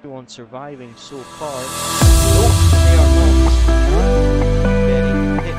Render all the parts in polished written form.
everyone surviving so far. No, they are not. Very hit.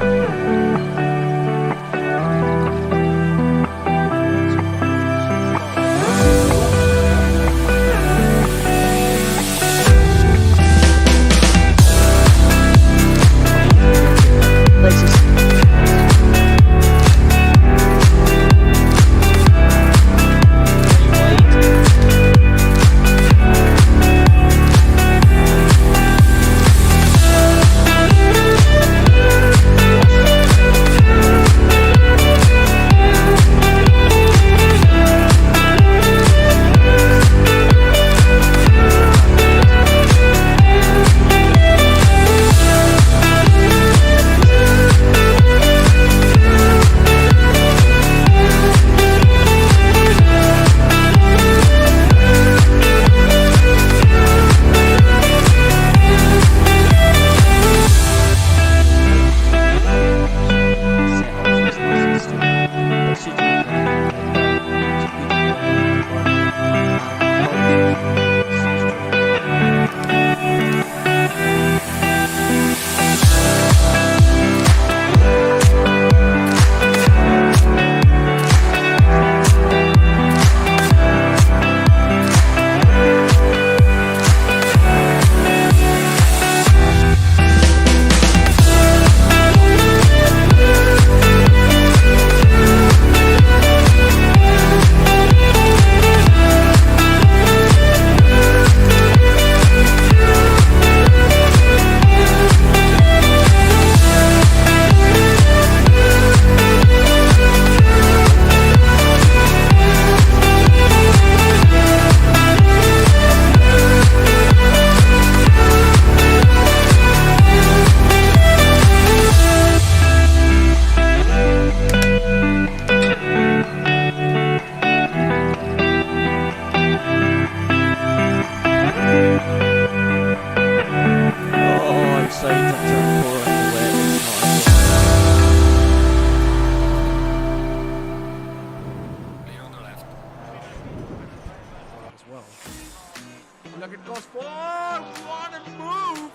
Look, it goes forward. What a move!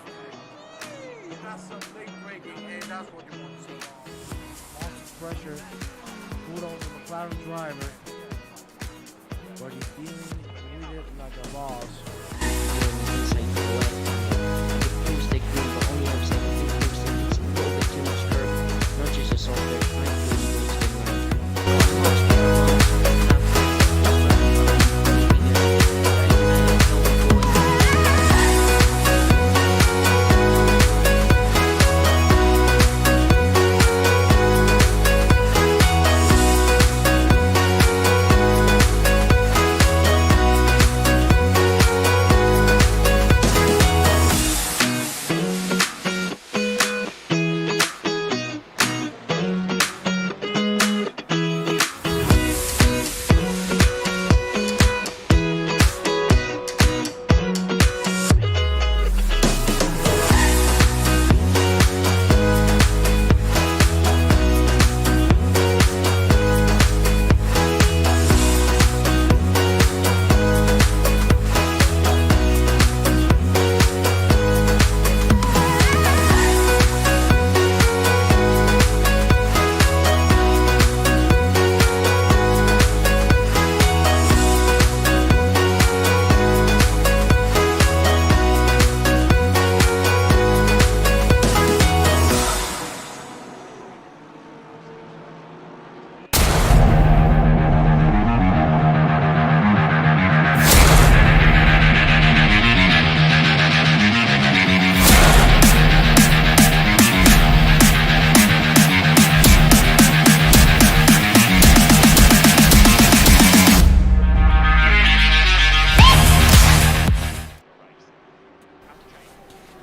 That's some late braking, and that's what you want to see. Lots of pressure put on the McLaren driver, but he's dealing with it like a boss.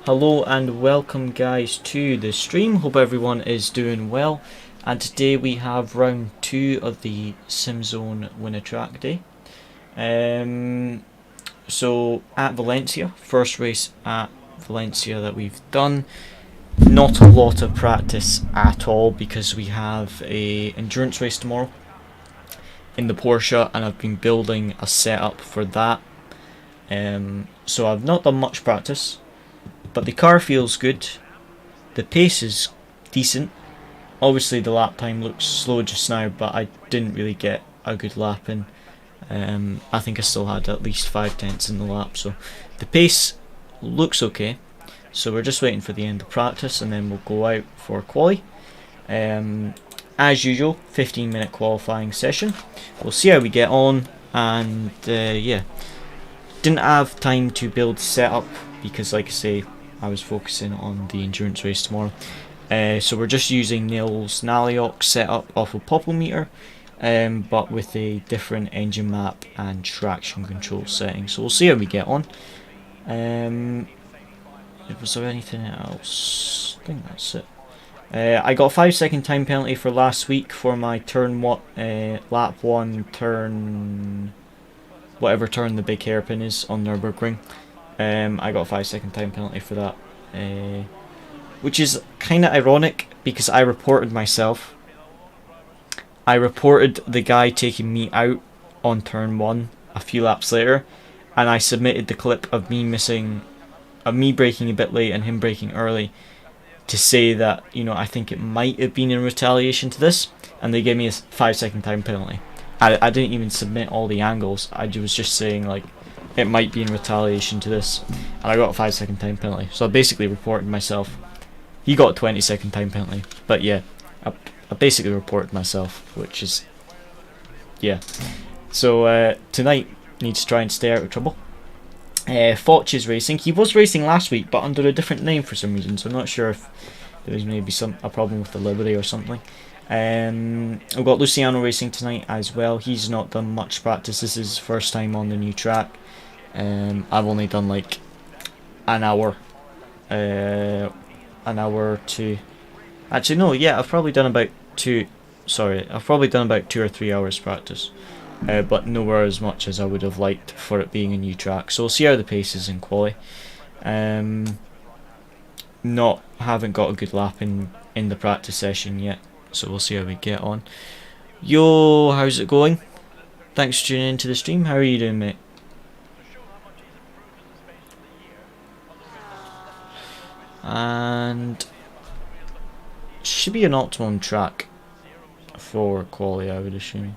Hello and welcome guys to the stream. Hope everyone is doing well, and today we have round 2 of the Simzone Winner Track Day. So at Valencia, first race at Valencia that we've done. Not a lot of practice at all because we have a endurance race tomorrow in the Porsche, and I've been building a setup for that. So I've not done much practice, but the car feels good. The pace is decent. Obviously the lap time looks slow just now, but I didn't really get a good lap in. I think I still had at least 5/10 in the lap, so the pace looks okay. So we're just waiting for the end of practice, and then we'll go out for quali. As usual, 15-minute qualifying session. We'll see how we get on, and yeah, didn't have time to build setup because, like I say, I was focusing on the endurance race tomorrow. So we're just using Nils Naliox setup off of Popometer, but with a different engine map and traction control setting. So we'll see how we get on. Was there anything else? I think that's it. I got a 5-second time penalty for last week for my lap 1 turn, whatever turn the big hairpin is on Nürburgring. I got a 5-second time penalty for that, which is kind of ironic because I reported myself. I reported the guy taking me out on turn 1 a few laps later, and I submitted the clip of me braking a bit late and him braking early to say that, you know, I think it might have been in retaliation to this, and they gave me a 5-second time penalty. I didn't even submit all the angles. I was just saying, like, it might be in retaliation to this, and I got a 5-second time penalty. So I basically reported myself. He got a 20-second time penalty, but yeah, I basically reported myself, which is, yeah. So tonight needs to try and stay out of trouble. Foch is racing. He was racing last week, but under a different name for some reason, so I'm not sure if there was maybe a problem with the livery or something. We've got Luciano racing tonight as well. He's not done much practice. This is his first time on the new track. I've only done like an hour to... Actually, no, yeah, I've probably done about 2 or 3 hours practice. But nowhere as much as I would have liked for it being a new track. So we'll see how the pace is in quali. Haven't got a good lap in the practice session yet, so we'll see how we get on. Yo, how's it going? Thanks for tuning into the stream. How are you doing, mate? And should be an optimum track for quali, I would assume.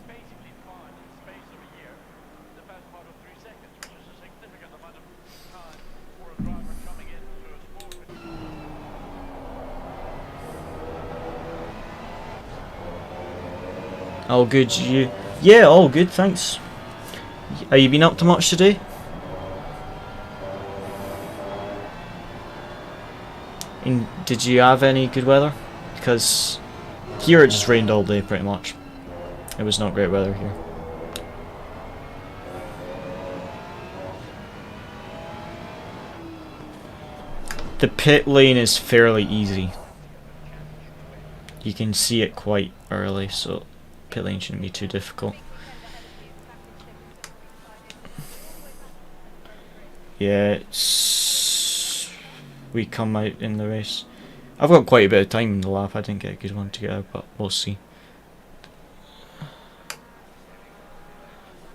All good, you? Yeah, all good, thanks. Have you been up to much today? And did you have any good weather? Because here it just rained all day pretty much. It was not great weather here. The pit lane is fairly easy. You can see it quite early, so pit lane shouldn't be too difficult. Yeah, we come out in the race. I've got quite a bit of time in the lap. I didn't get a good one to get out, but we'll see.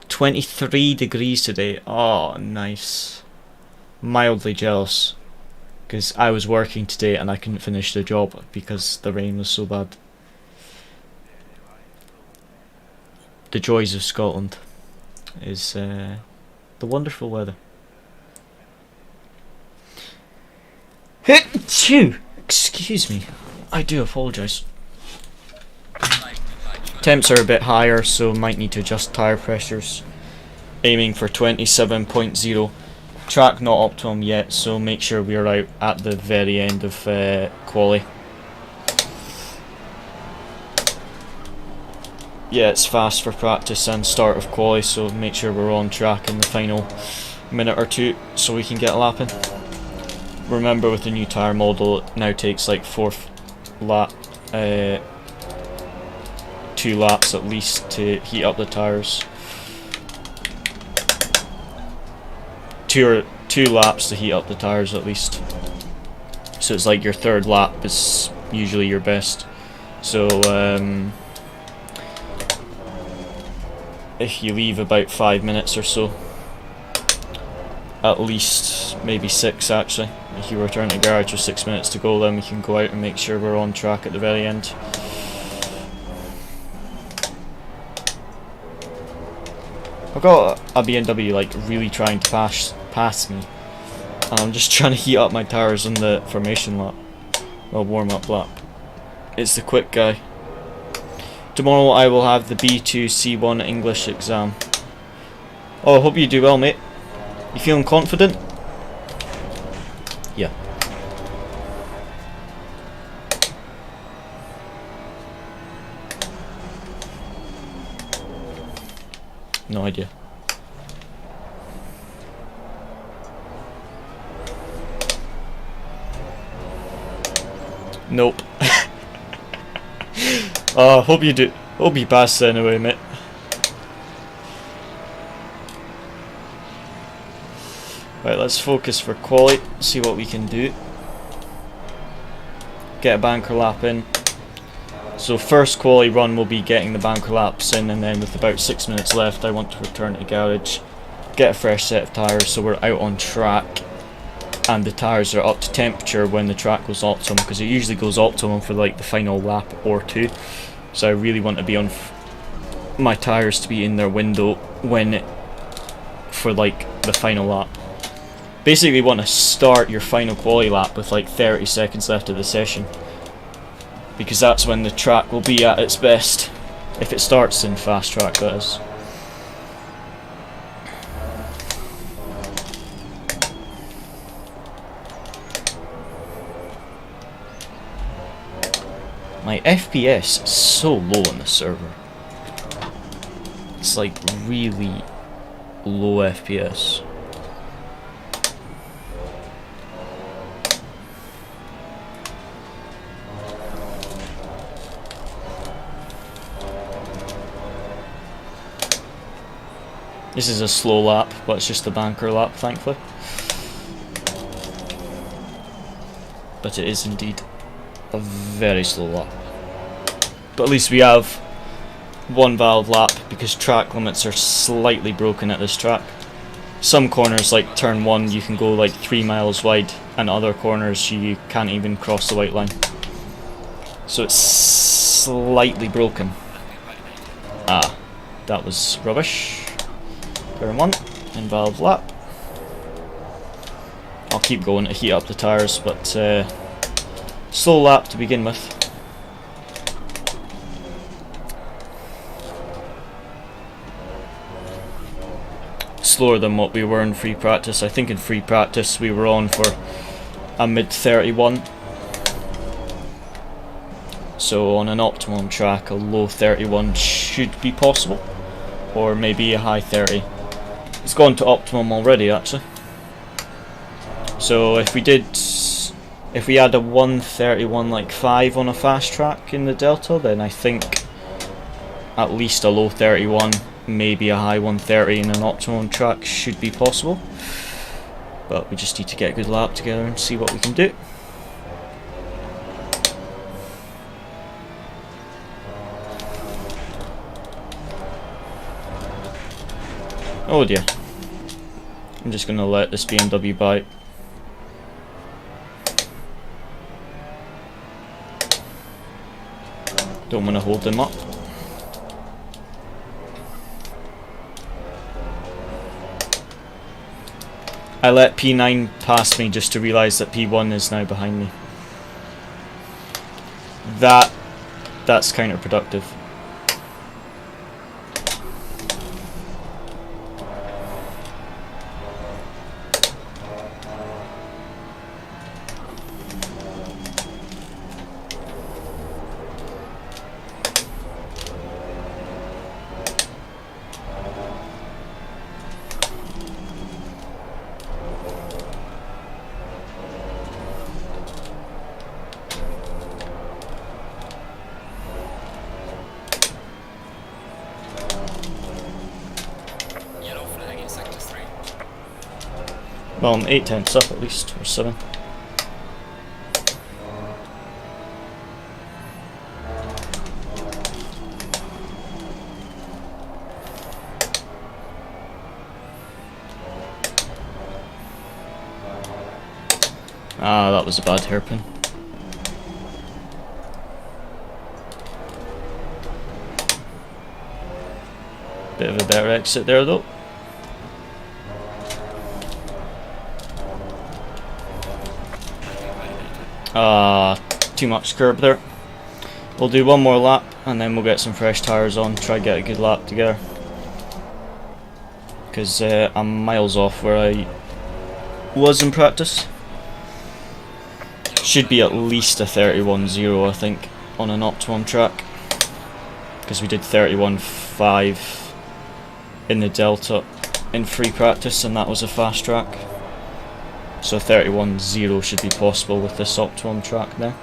23 degrees today. Oh, nice. Mildly jealous, because I was working today and I couldn't finish the job because the rain was so bad. The joys of Scotland is the wonderful weather. Excuse me, I do apologise. Temps are a bit higher, so might need to adjust tyre pressures. Aiming for 27.0. Track not optimum yet, so make sure we're out at the very end of quali. Yeah, it's fast for practice and start of quali, so make sure we're on track in the final minute or two so we can get a lap in. Remember, with the new tyre model, it now takes like 2 laps at least to heat up the tyres. Two laps to heat up the tyres at least. So it's like your 3rd lap is usually your best. So if you leave about 5 minutes or so, at least maybe 6 actually. If you return to the garage with 6 minutes to go, then we can go out and make sure we're on track at the very end. I've got a BMW like really trying to pass me, and I'm just trying to heat up my tyres on the formation lap, well, warm up lap. It's the quick guy. Tomorrow I will have the B2 C1 English exam. Oh, I hope you do well, mate. You feeling confident? Yeah. No idea. Nope. Oh, hope you do. Hope you pass anyway, mate. Right, let's focus for quali. See what we can do. Get a banker lap in. So first quali run will be getting the banker laps in, and then with about 6 minutes left, I want to return to the garage, get a fresh set of tyres, so we're out on track, and the tyres are up to temperature when the track goes optimum, because it usually goes optimum for like the final lap or two. So I really want to be on my tyres to be in their window for like the final lap. Basically, you want to start your final quali lap with like 30 seconds left of the session, because that's when the track will be at its best, if it starts in fast track, that is. My FPS is so low on the server. It's like really low FPS. This is a slow lap, but it's just a banker lap, thankfully. But it is indeed a very slow lap. But at least we have one valve lap, because track limits are slightly broken at this track. Some corners, like turn 1, you can go like 3 miles wide, and other corners you can't even cross the white line. So it's slightly broken. Ah, that was rubbish. Turn 1, and valve lap. I'll keep going to heat up the tyres, but slow lap to begin with. Slower than what we were in free practice. I think in free practice we were on for a mid 31. So on an optimum track, a low 31 should be possible, or maybe a high 30. It's gone to optimum already, actually. So if we had a 131 like 5 on a fast track in the Delta, then I think at least a low 31, maybe a high 130 in an optimum track should be possible. But we just need to get a good lap together and see what we can do. Oh dear. I'm just gonna let this BMW by. Don't want to hold them up. I let P9 pass me just to realise that P1 is now behind me. That's counterproductive. Well, I'm 8 tenths up at least, or 7. Ah, that was a bad hairpin. Bit of a better exit there though. Too much curb there. We'll do one more lap and then we'll get some fresh tyres on, try to get a good lap together. Because I'm miles off where I was in practice. Should be at least a 31.0 I think on an optimum track. Because we did 31.5 in the Delta in free practice and that was a fast track. So 31.0 should be possible with this optimum track now.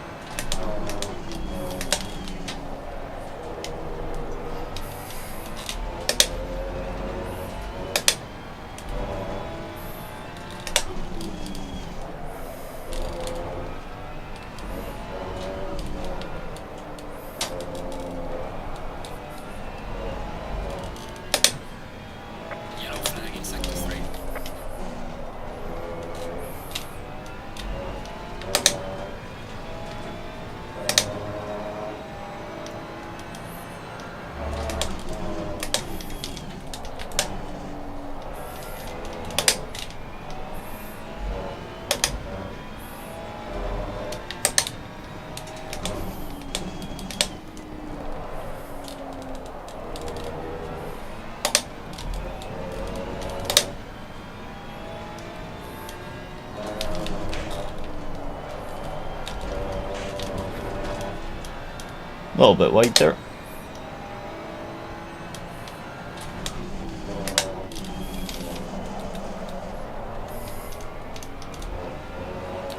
A little bit wide there.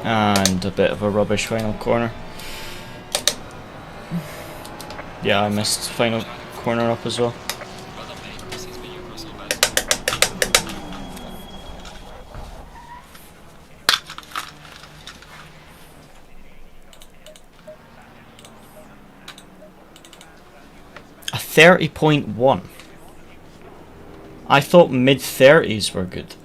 And a bit of a rubbish final corner. Yeah, I missed final corner up as well. A 30.1. I thought mid 30s were good.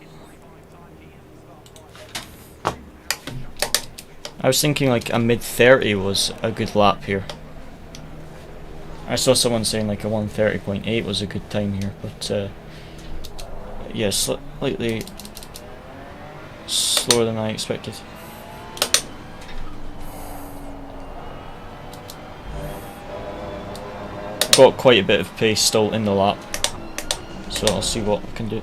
I was thinking like a mid 30 was a good lap here. I saw someone saying like a 1:30.8 was a good time here, but yeah, slightly slower than I expected. Got quite a bit of pace still in the lap, so I'll see what I can do.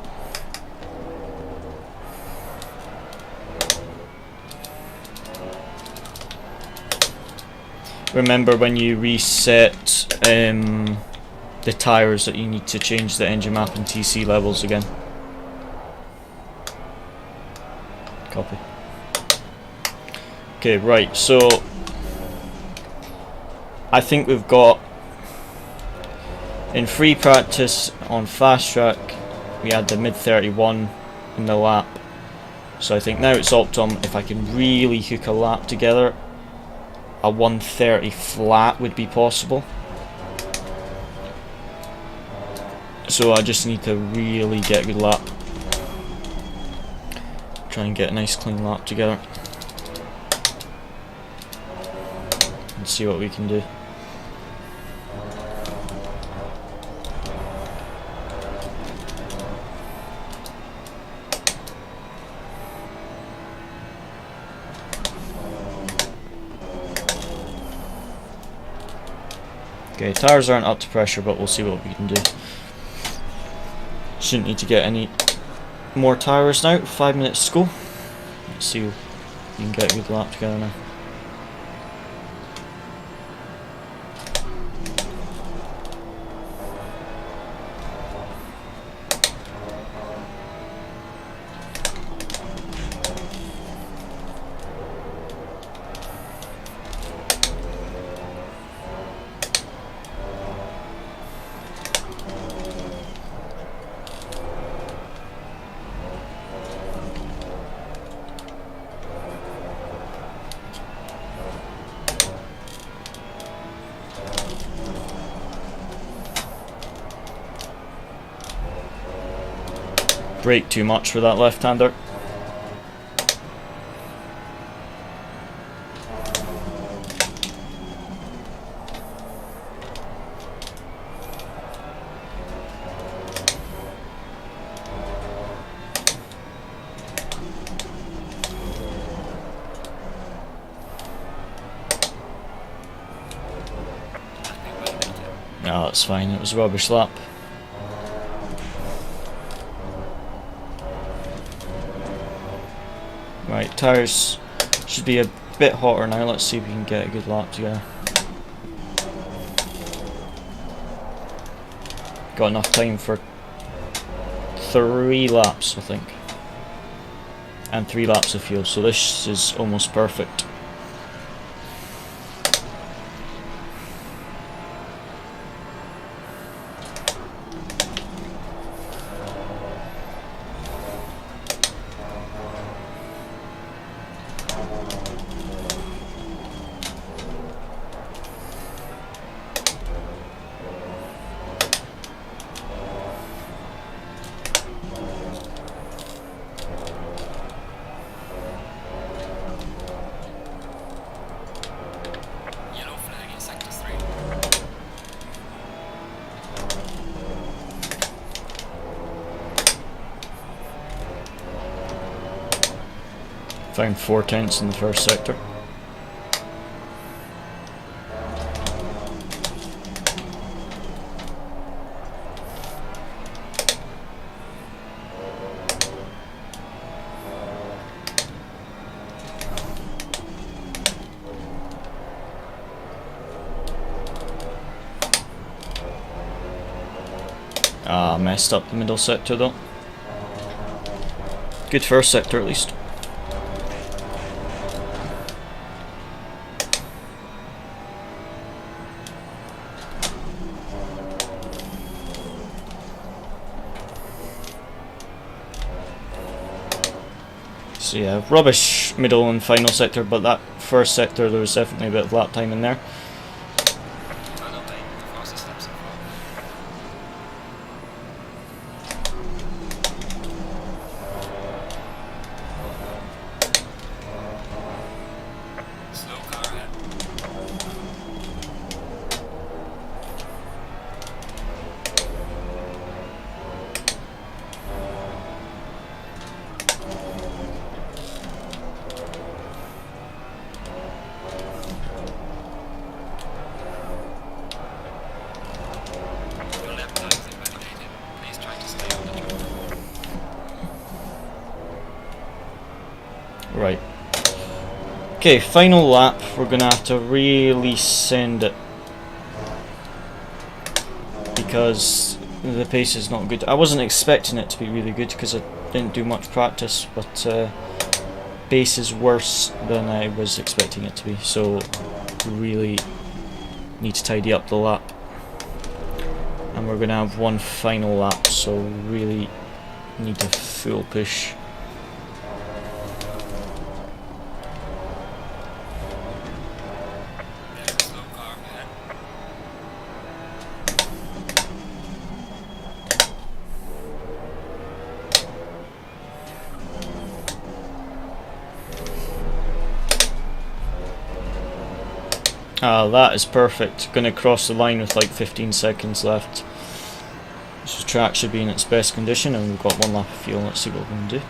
Remember when you reset the tyres that you need to change the engine map and TC levels again. Copy. Okay, right, so I think we've got in free practice on fast track we had the mid 31 in the lap, so I think now it's optimum. If I can really hook a lap together, a 1:30 flat would be possible. So I just need to really get a good lap. Try and get a nice clean lap together. And see what we can do. Okay, tyres aren't up to pressure, but we'll see what we can do. Shouldn't need to get any more tyres now. 5 minutes to go. Let's see if we can get a good lap together now. Brake too much for that left-hander. No, it's fine, it was a rubbish lap. Right, tyres should be a bit hotter now. Let's see if we can get a good lap together. Got enough time for 3 laps, I think. And 3 laps of fuel, so this is almost perfect. Found 4/10 in the first sector. Ah, messed up the middle sector though. Good first sector at least. So yeah, rubbish middle and final sector, but that first sector there was definitely a bit of lap time in there. Right. Okay, final lap. We're gonna have to really send it because the pace is not good. I wasn't expecting it to be really good because I didn't do much practice, but pace is worse than I was expecting it to be. So really need to tidy up the lap, and we're gonna have one final lap. So really need to full push. Ah, that is perfect. Gonna cross the line with like 15 seconds left. This track should be in its best condition, and we've got 1 lap of fuel. Let's see what we're gonna do.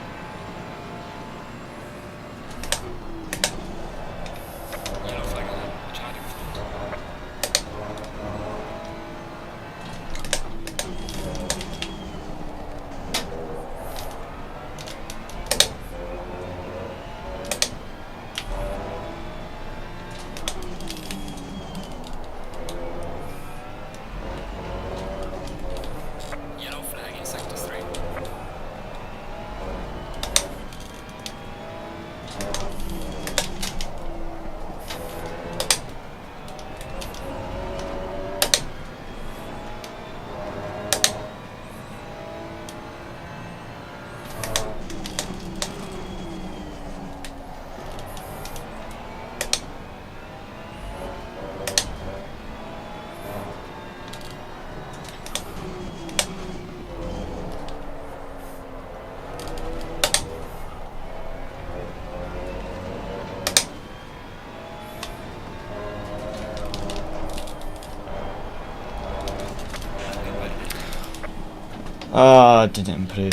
Ah, didn't improve.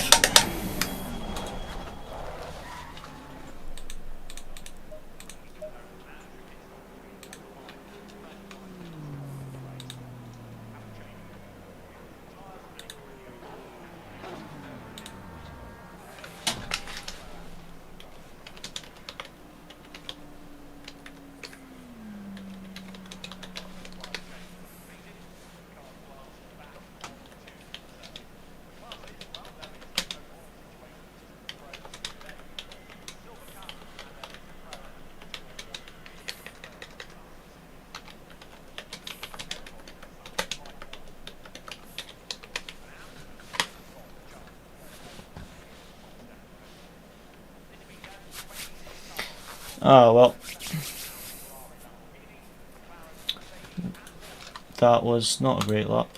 Oh well. That was not a great lap.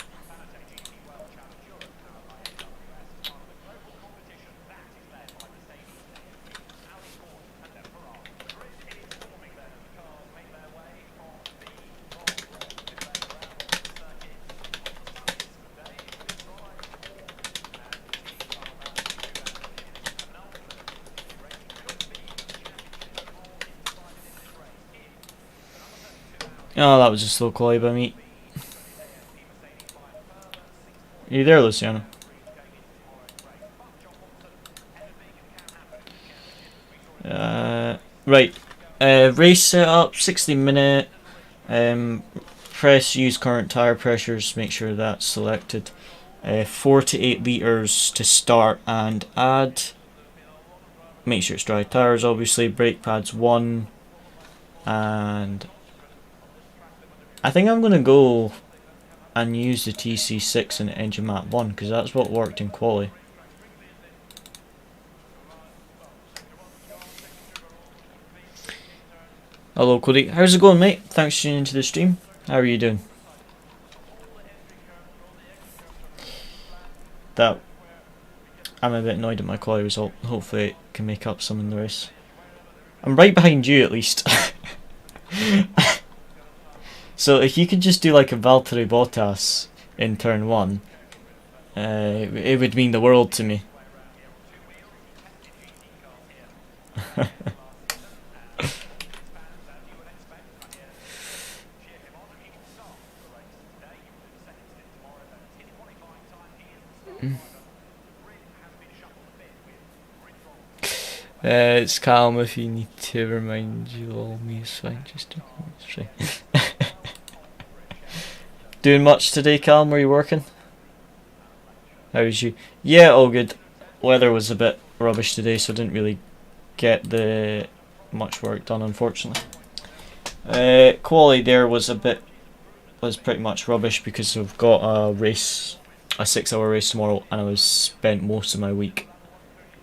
Oh, that was a slow quality by me. Are you there, Luciano? Right. Race setup, 60-minute. Press use current tire pressures, make sure that's selected. 4 to 8 litres to start and add. Make sure it's dry tires, obviously. Brake pads 1. And I think I'm going to go and use the TC6 in engine map 1 because that's what worked in quali. Hello Cody, how's it going mate? Thanks for tuning into the stream. How are you doing? That I'm a bit annoyed at my quali result. Hopefully it can make up some in the race. I'm right behind you at least. So if you could just do like a Valtteri Bottas in turn 1, it would mean the world to me. It's calm if you need to remind you all. Me is fine, just doing much today, Calm? Were you working? How was you? Yeah, all good. Weather was a bit rubbish today, so I didn't really get the much work done, unfortunately. Quali there was pretty much rubbish because we've got a race, a 6-hour race tomorrow, and I spent most of my week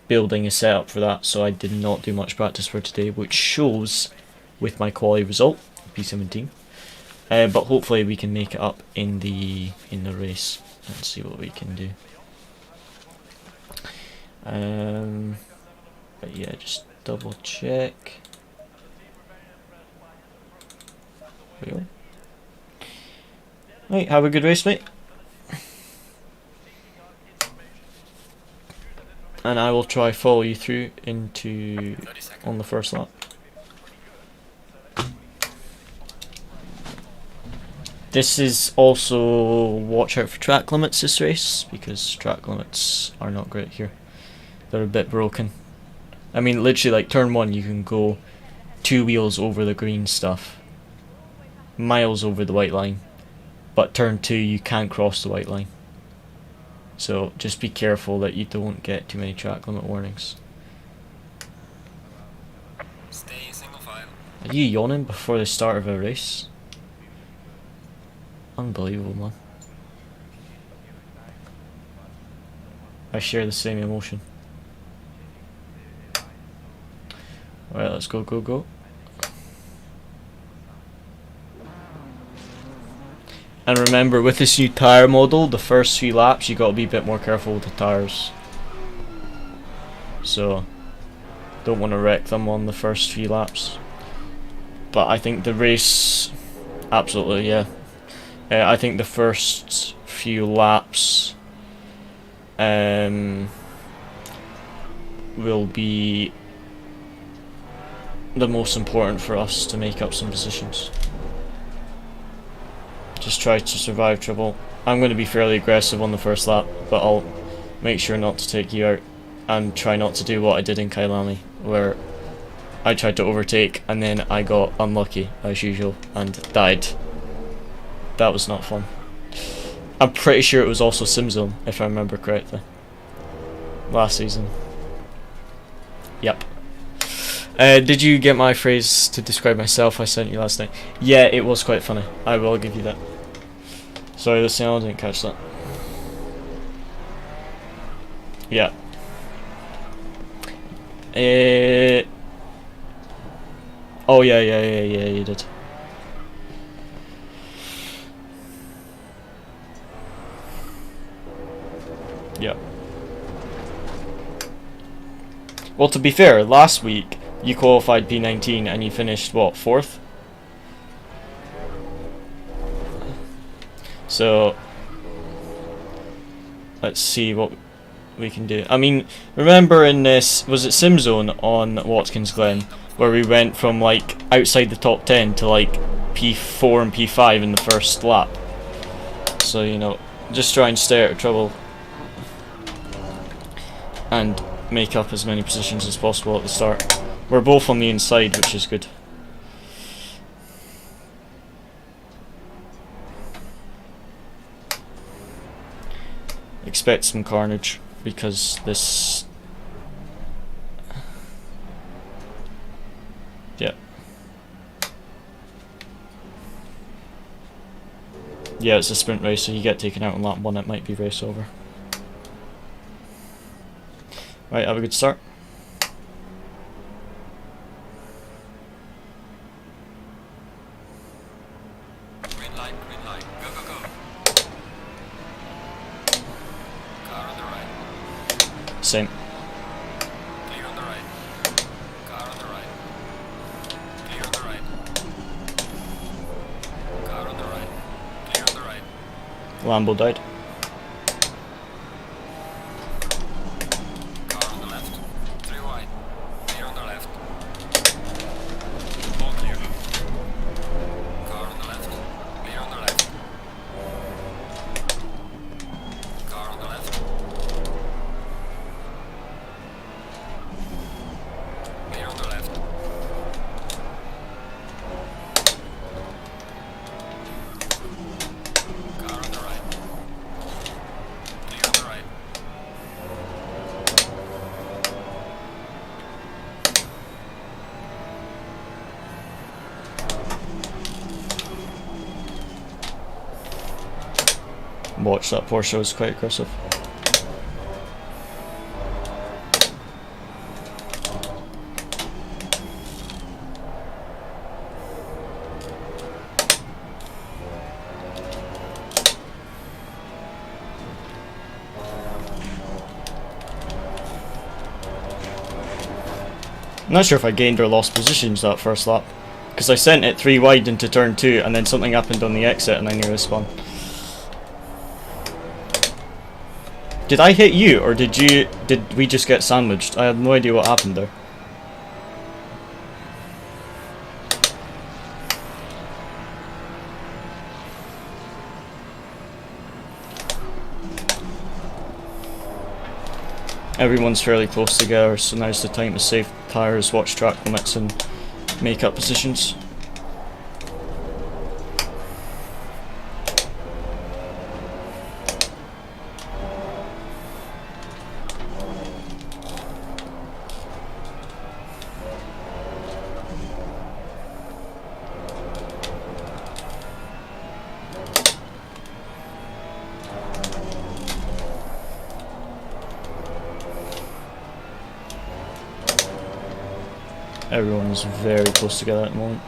building a setup for that, so I did not do much practice for today, which shows with my quali result, P17. But hopefully we can make it up in the race and see what we can do. But yeah, just double check. There we go. Right, have a good race, mate. And I will try follow you through into on the first lap. This is also watch out for track limits this race, because track limits are not great here. They're a bit broken. I mean, literally, like turn 1 you can go 2 wheels over the green stuff, miles over the white line, but turn 2 you can't cross the white line. So just be careful that you don't get too many track limit warnings. Stay single file. Are you yawning before the start of a race? Unbelievable, man. I share the same emotion. Alright, let's go, go, go. And remember, with this new tyre model, the first 3 laps you got to be a bit more careful with the tyres. So, don't want to wreck them on the first 3 laps. But I think the race, absolutely, yeah. I think the first few laps will be the most important for us to make up some positions. Just try to survive trouble. I'm going to be fairly aggressive on the first lap, but I'll make sure not to take you out and try not to do what I did in Kailami, where I tried to overtake and then I got unlucky as usual and died. That was not fun. I'm pretty sure it was also Simzone, if I remember correctly. Last season. Yep. Did you get my phrase to describe myself I sent you last night? Yeah, it was quite funny. I will give you that. Sorry, Luciano, I didn't catch that. Yeah. Oh yeah, you did. Yeah. Well, to be fair, last week you qualified P19 and you finished what, 4th? So let's see what we can do. I mean, remember in this, was it Simzone on Watkins Glen, where we went from like outside the top 10 to like P4 and P5 in the first lap? So, you know, just try and stay out of trouble and make up as many positions as possible at the start. We're both on the inside, which is good. Expect some carnage, because this... Yeah. Yeah, it's a sprint race, so you get taken out on lap 1, it might be race over. Right, have a good start. Green light, go, go, go. Car on the right. Same. Clear on the right. Car on the right. Clear on the right. Car on the right. Clear on the right. Lambo died. Car on the left. 3 wide. Clear on the left. All clear. Car on the left. Clear on the left. Car on the left. Clear on the left. Car on the right. Clear on the right. Watch, that Porsche was quite aggressive. I'm not sure if I gained or lost positions that first lap, because I sent it 3 wide into turn 2 and then something happened on the exit and I nearly spun. Did I hit you, or did we just get sandwiched? I have no idea what happened there. Everyone's fairly close together, so now's the time to save tyres, watch track limits and make up positions. Everyone's very close together at the moment.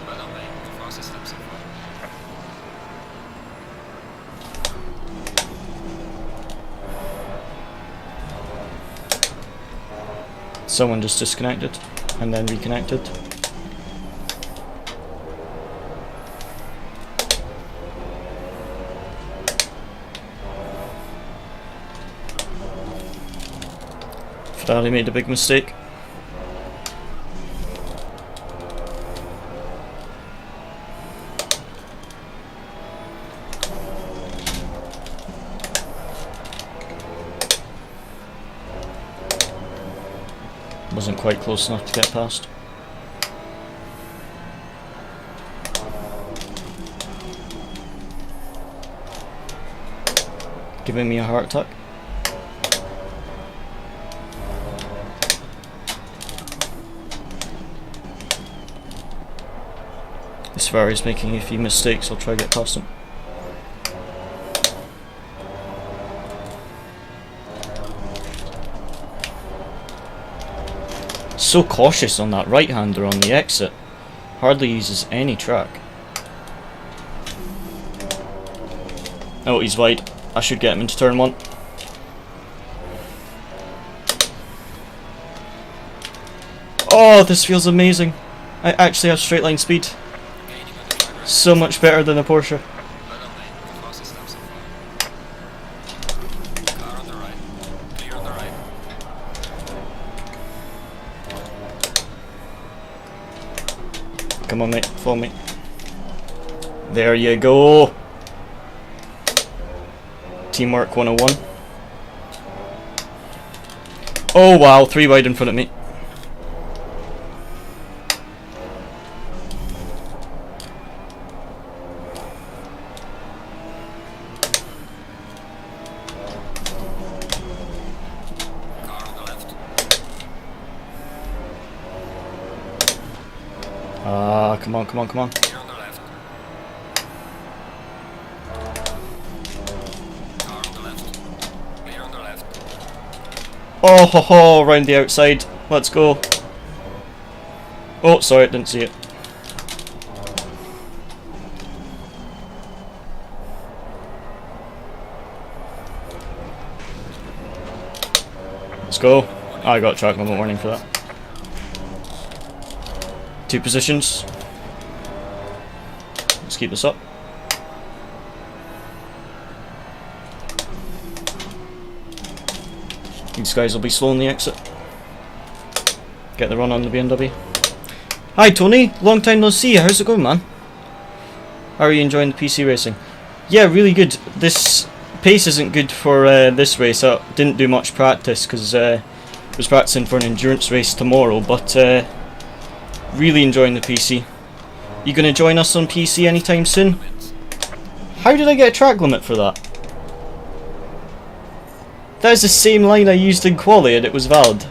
Well done, mate. The fastest lap so far. Someone just disconnected and then reconnected. Barry made a big mistake. Wasn't quite close enough to get past. Giving me a heart attack. This Ferrari's making a few mistakes, I'll try to get past him. So cautious on that right hander on the exit. Hardly uses any track. Oh, he's wide. I should get him into turn 1. Oh, this feels amazing. I actually have straight line speed. So much better than a Porsche. Come on, mate, follow me. There you go. Teamwork 101. Oh wow, 3 wide in front of me. Ah, come on, come on, come on. Oh ho ho, round the outside. Let's go. Oh, sorry, didn't see it. Let's go. I got track limit warning for that. 2 positions. Let's keep this up. These guys will be slow on the exit. Get the run on the BMW. Hi Tony, long time no see. How's it going, man? How are you enjoying the PC racing? Yeah, really good. This pace isn't good for this race. I didn't do much practice because I was practicing for an endurance race tomorrow, but really enjoying the PC. You gonna join us on PC anytime soon? How did I get a track limit for that? That is the same line I used in quali and it was valid.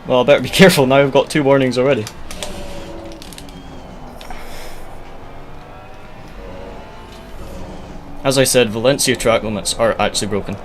Well, I better be careful now, I've got 2 warnings already. As I said, Valencia track limits are actually broken.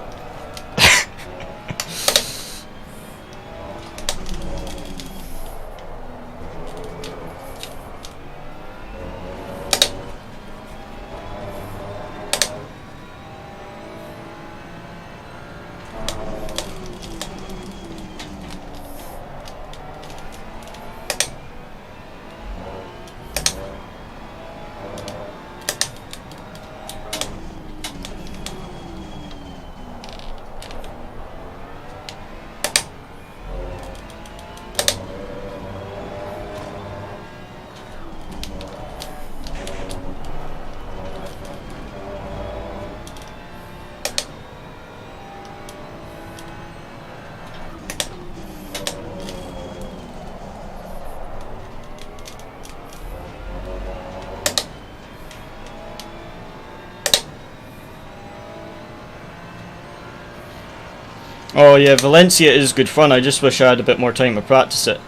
Oh yeah, Valencia is good fun. I just wish I had a bit more time to practice it.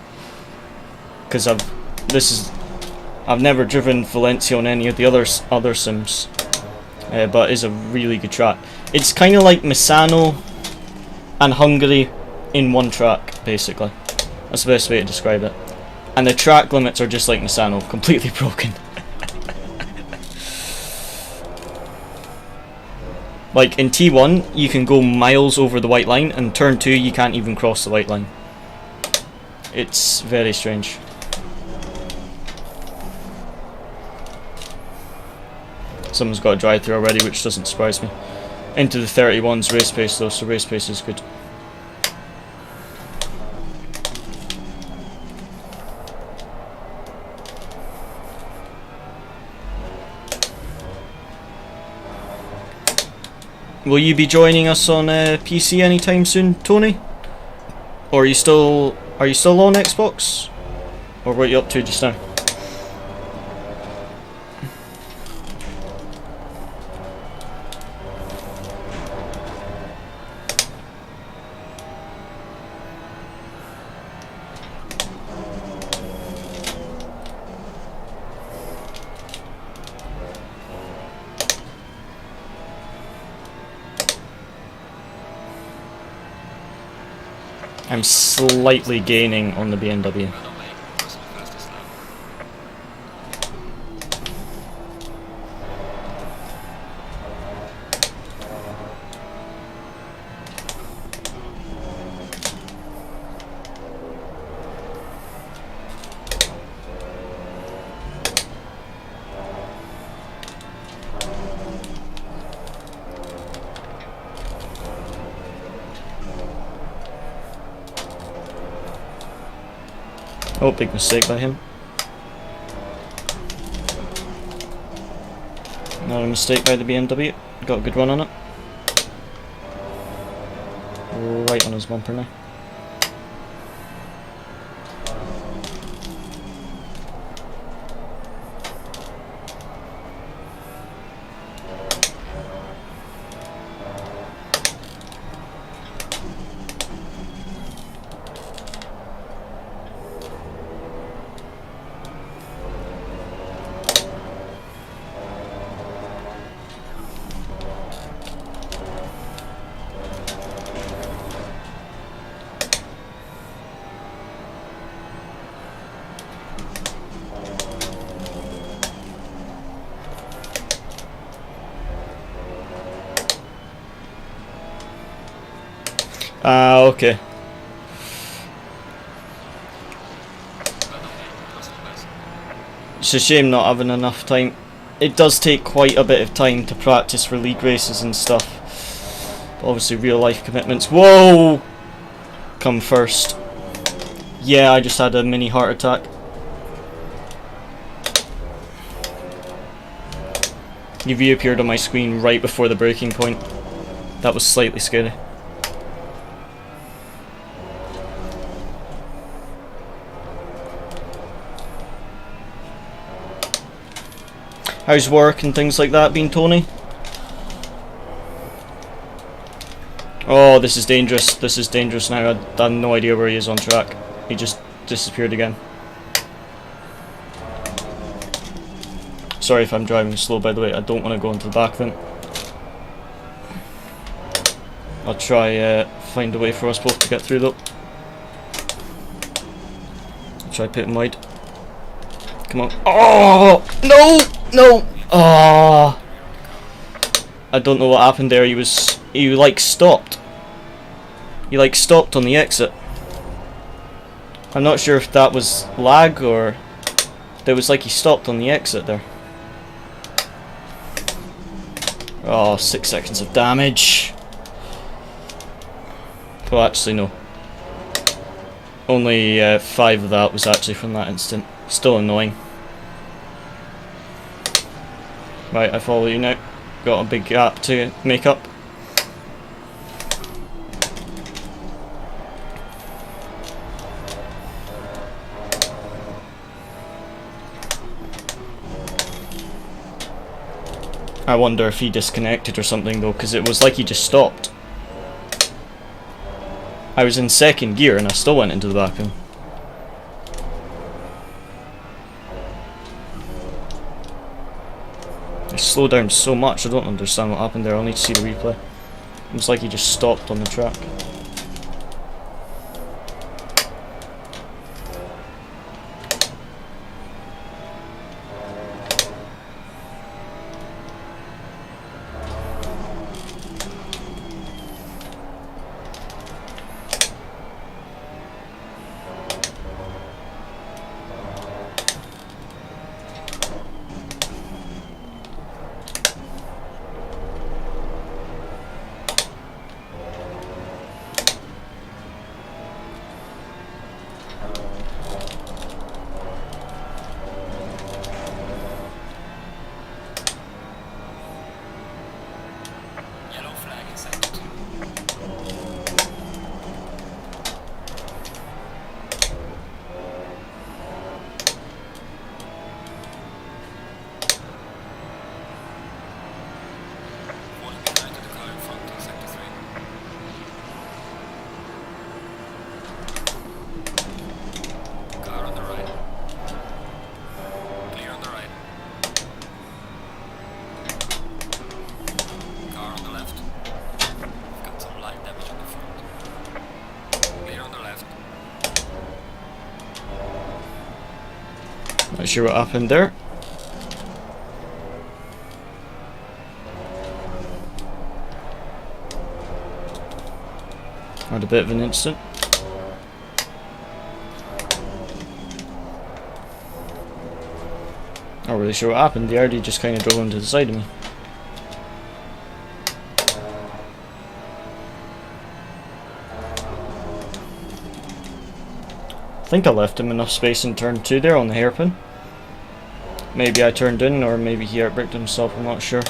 Because I've never driven Valencia on any of the other sims, but it's a really good track. It's kind of like Misano and Hungary in one track, basically. That's the best way to describe it. And the track limits are just like Misano, completely broken. Like in T1 you can go miles over the white line, and turn 2 you can't even cross the white line. It's very strange. Someone's got a drive through already, which doesn't surprise me. Into the 31's race pace though, so race pace is good. Will you be joining us on PC anytime soon, Tony? Or are you still on Xbox? Or what are you up to just now? I'm slightly gaining on the BMW. Oh, big mistake by him. Not a mistake by the BMW. Got a good run on it. Right on his bumper now. Ah, okay. It's a shame not having enough time. It does take quite a bit of time to practice for league races and stuff. But obviously real life commitments. Whoa! Come first. Yeah, I just had a mini heart attack. You reappeared on my screen right before the breaking point. That was slightly scary. How's work and things like that been, Tony? Oh, this is dangerous. This is dangerous now. I have no idea where he is on track. He just disappeared again. Sorry if I'm driving slow, by the way. I don't want to go into the back of him. I'll try find a way for us both to get through though. I'll try put him wide. Come on. Oh no! No! Oh! I don't know what happened there. He like stopped. He like stopped on the exit. I'm not sure if that was lag or there was like he stopped on the exit there. Oh, 6 seconds of damage. Well, actually no. Only 5 of that was actually from that instant. Still annoying. Right, I follow you now. Got a big gap to make up. I wonder if he disconnected or something though, because it was like he just stopped. I was in second gear and I still went into the back of him. He slowed down so much, I don't understand what happened there. I'll need to see the replay. It was like he just stopped on the track. Not sure what happened there. Had a bit of an incident. Not really sure what happened. The RD just kind of drove into the side of me. I think I left him enough space in turn 2 there on the hairpin. Maybe I turned in, or maybe he outbraked himself, I'm not sure.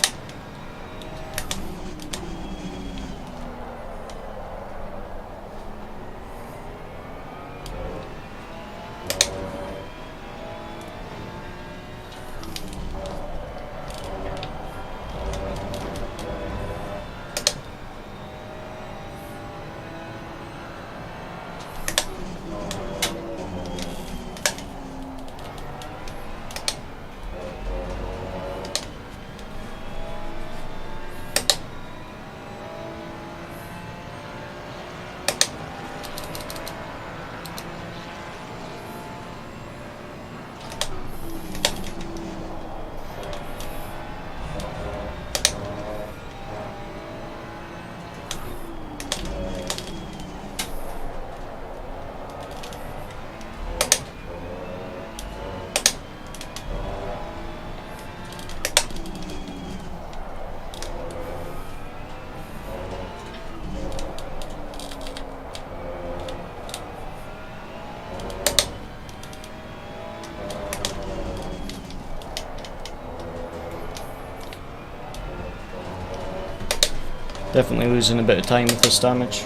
Definitely losing a bit of time with this damage.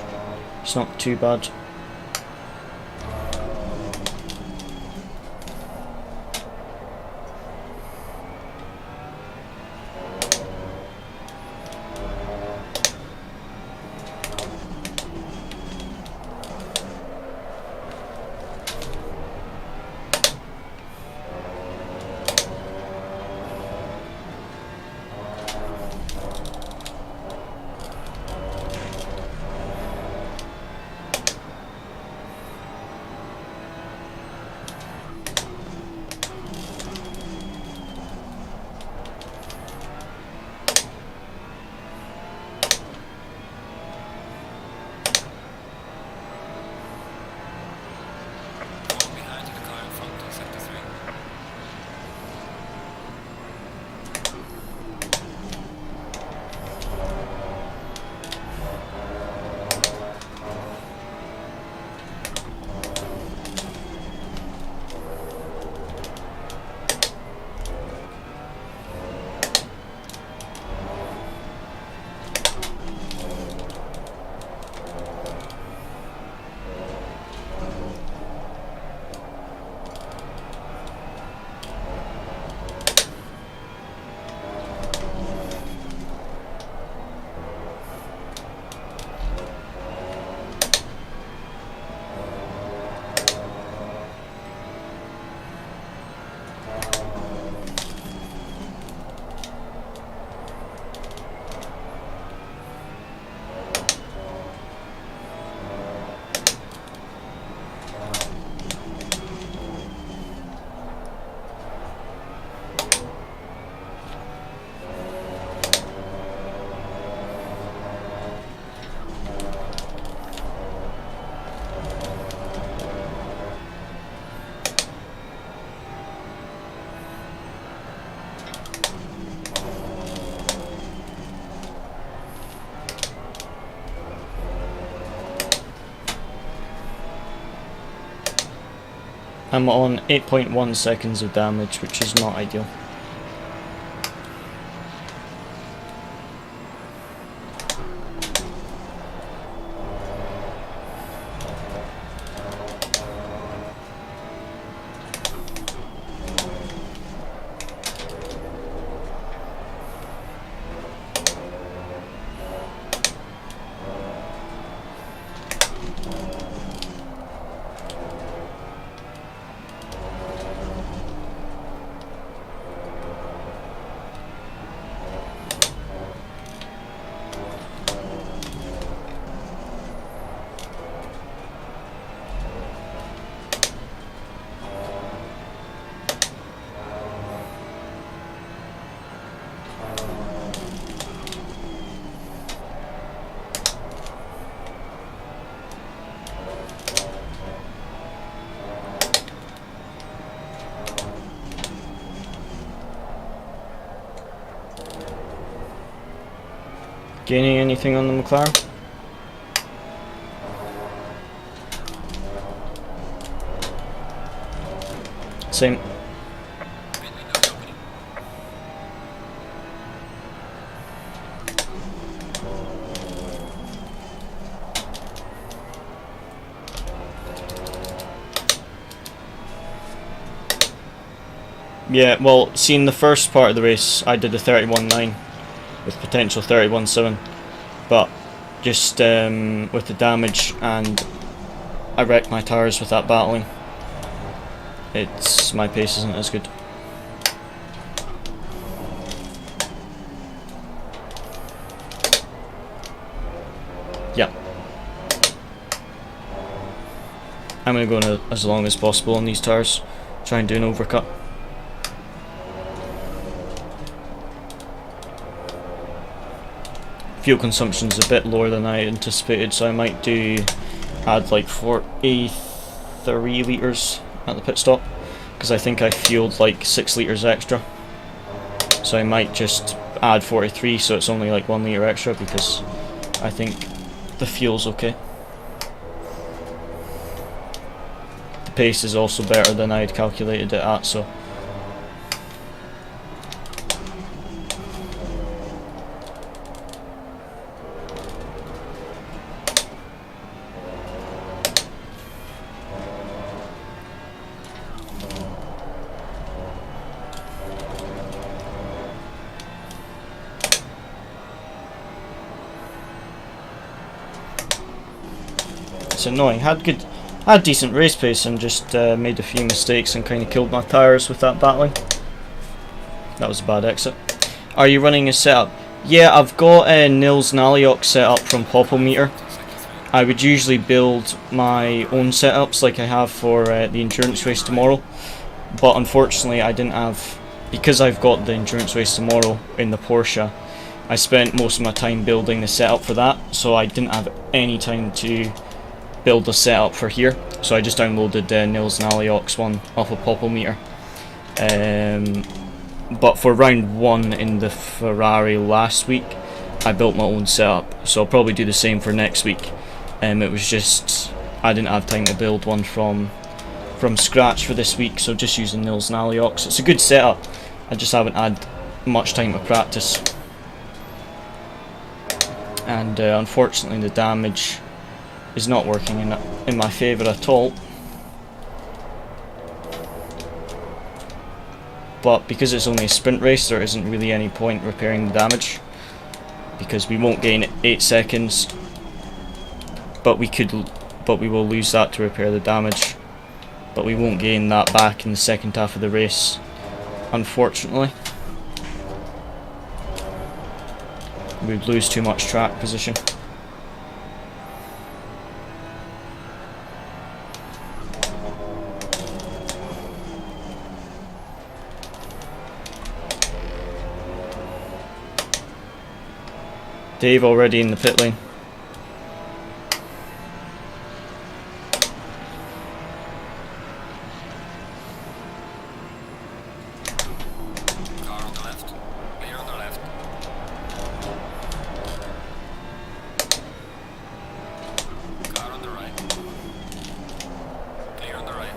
It's not too bad. Behind you, the car in front in sector 3. I'm on 8.1 seconds of damage, which is not ideal. Gaining anything on the McLaren? Same. Yeah, well, seeing the first part of the race, I did a 31.9 with potential 31.7, but just with the damage, and I wrecked my tyres with that battling. My pace isn't as good. Yeah. I'm going to go as long as possible on these tyres, try and do an overcut. Fuel consumption's a bit lower than I anticipated, so I might add like 43 litres at the pit stop, because I think I fueled like 6 litres extra. So I might just add 43, so it's only like 1 litre extra, because I think the fuel's okay. The pace is also better than I had calculated it at, so it's annoying. Had decent race pace and just made a few mistakes and kind of killed my tyres with that battling. That was a bad exit. Are you running a setup? Yeah, I've got a Nils Naliok setup from Popometer. I would usually build my own setups like I have for the endurance race tomorrow, but unfortunately I didn't have, because I've got the endurance race tomorrow in the Porsche, I spent most of my time building the setup for that, so I didn't have any time to build a setup for here, so I just downloaded Nils Naliok's one off of Popometer. But for round 1 in the Ferrari last week, I built my own setup, so I'll probably do the same for next week. It was just I didn't have time to build one from scratch for this week, so just using Nils Naliok's. It's a good setup, I just haven't had much time to practice, and unfortunately the damage is not working in my favour at all. But because it's only a sprint race, there isn't really any point repairing the damage, because we won't gain 8 seconds, but we will lose that to repair the damage, but we won't gain that back in the second half of the race, unfortunately. We'd lose too much track position. Dave already in the pit lane. Car on the left. Clear on the left. Car on the right. Clear on the right.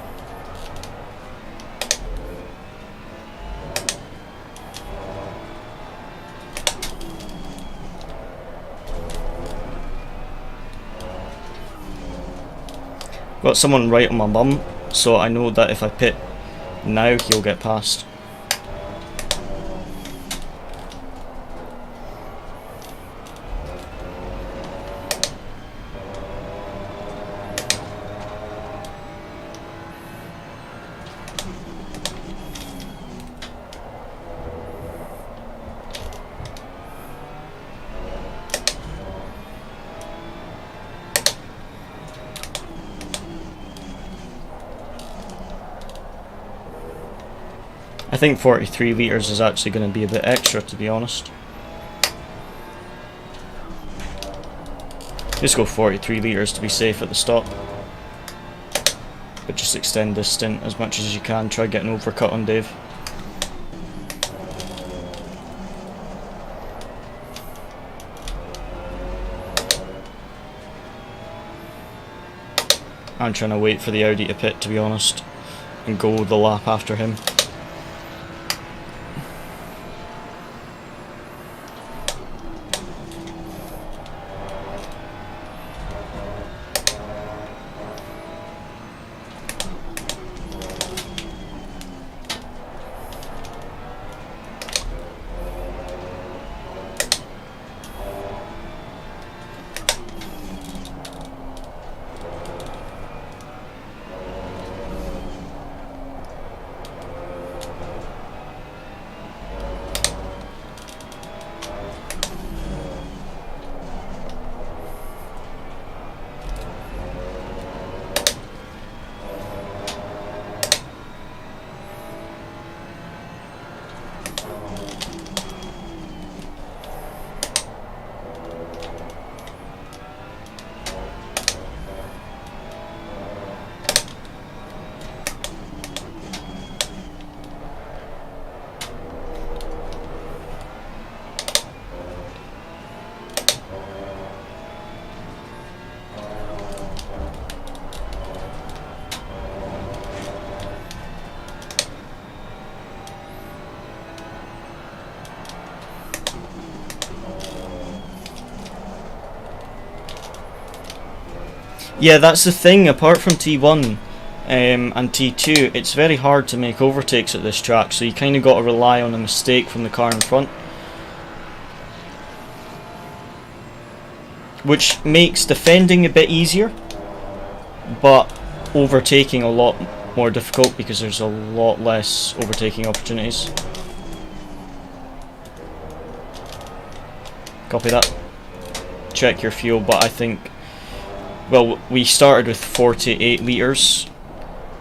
Got someone right on my bum, so I know that if I pit now, he'll get past. I think 43 litres is actually going to be a bit extra, to be honest. Just go 43 litres to be safe at the stop. But just extend this stint as much as you can, try getting an overcut on Dave. I'm trying to wait for the Audi to pit, to be honest, and go the lap after him. Yeah, that's the thing. Apart from T1 and T2, it's very hard to make overtakes at this track, so you kind of got to rely on a mistake from the car in front, which makes defending a bit easier, but overtaking a lot more difficult because there's a lot less overtaking opportunities. Copy that. Check your fuel, but I think, well, we started with 48 litres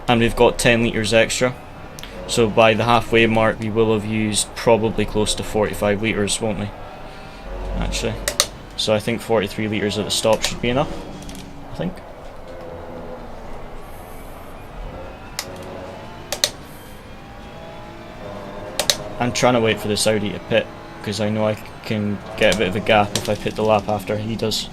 and we've got 10 litres extra, so by the halfway mark we will have used probably close to 45 litres, won't we, actually? So I think 43 litres at the stop should be enough, I think. I'm trying to wait for this Audi to pit because I know I can get a bit of a gap if I pit the lap after he does.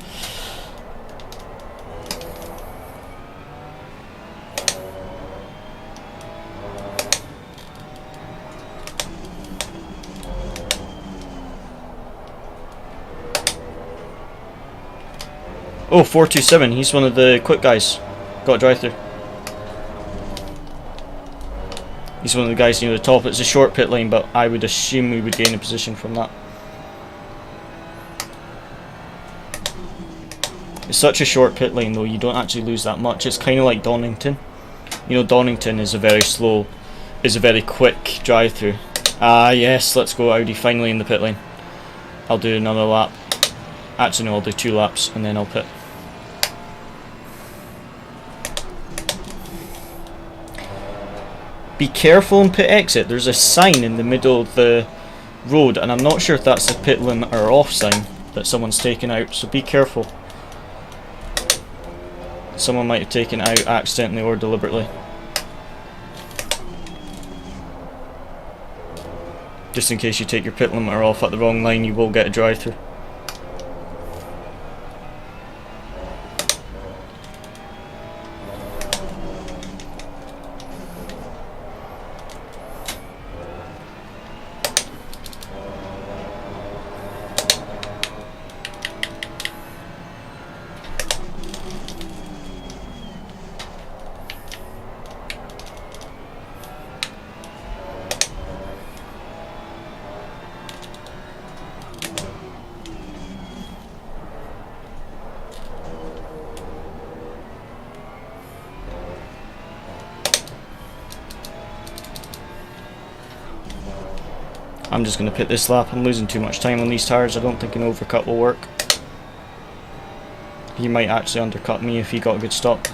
Oh, 427, he's one of the quick guys. Got a drive through. He's one of the guys near the top. It's a short pit lane, but I would assume we would gain a position from that. It's such a short pit lane though, you don't actually lose that much. It's kind of like Donington. You know, Donington is a very quick drive through. Ah yes, let's go Audi, finally in the pit lane. I'll do another lap. Actually no, I'll do 2 laps and then I'll pit. Be careful in pit exit. There's a sign in the middle of the road and I'm not sure if that's the pit limit or off sign that someone's taken out, so be careful. Someone might have taken it out accidentally or deliberately. Just in case you take your pit limiter off at the wrong line, you will get a drive through. I'm just going to pit this lap. I'm losing too much time on these tyres. I don't think an overcut will work. He might actually undercut me if he got a good stop.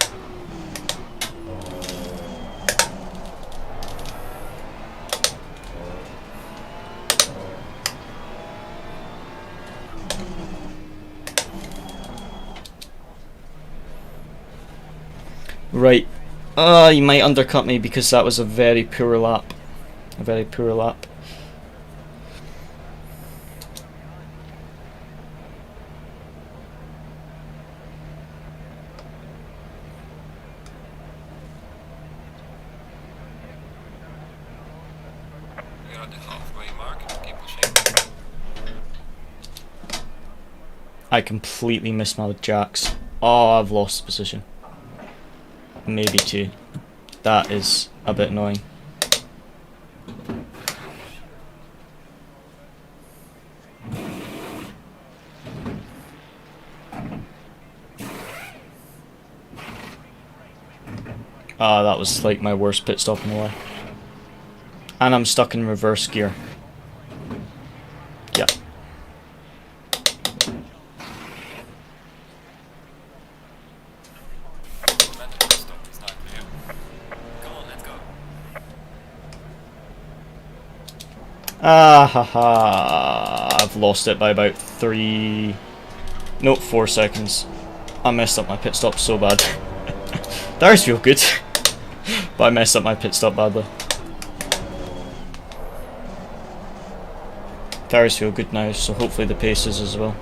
Right. He might undercut me because that was a very poor lap. A very poor lap. at the halfway mark. Keep pushing. I completely missed my jacks. Oh, I've lost position. Maybe 2. That is a bit annoying. Ah, that was like my worst pit stop in a while. And I'm stuck in reverse gear. Yeah. Mental stop is not clear. Come on, let's go. Ah ha ha. I've lost it by about 4 seconds. I messed up my pit stop so bad. Tires feel good, but I messed up my pit stop badly. Tires feel good now, so hopefully the pace is as well.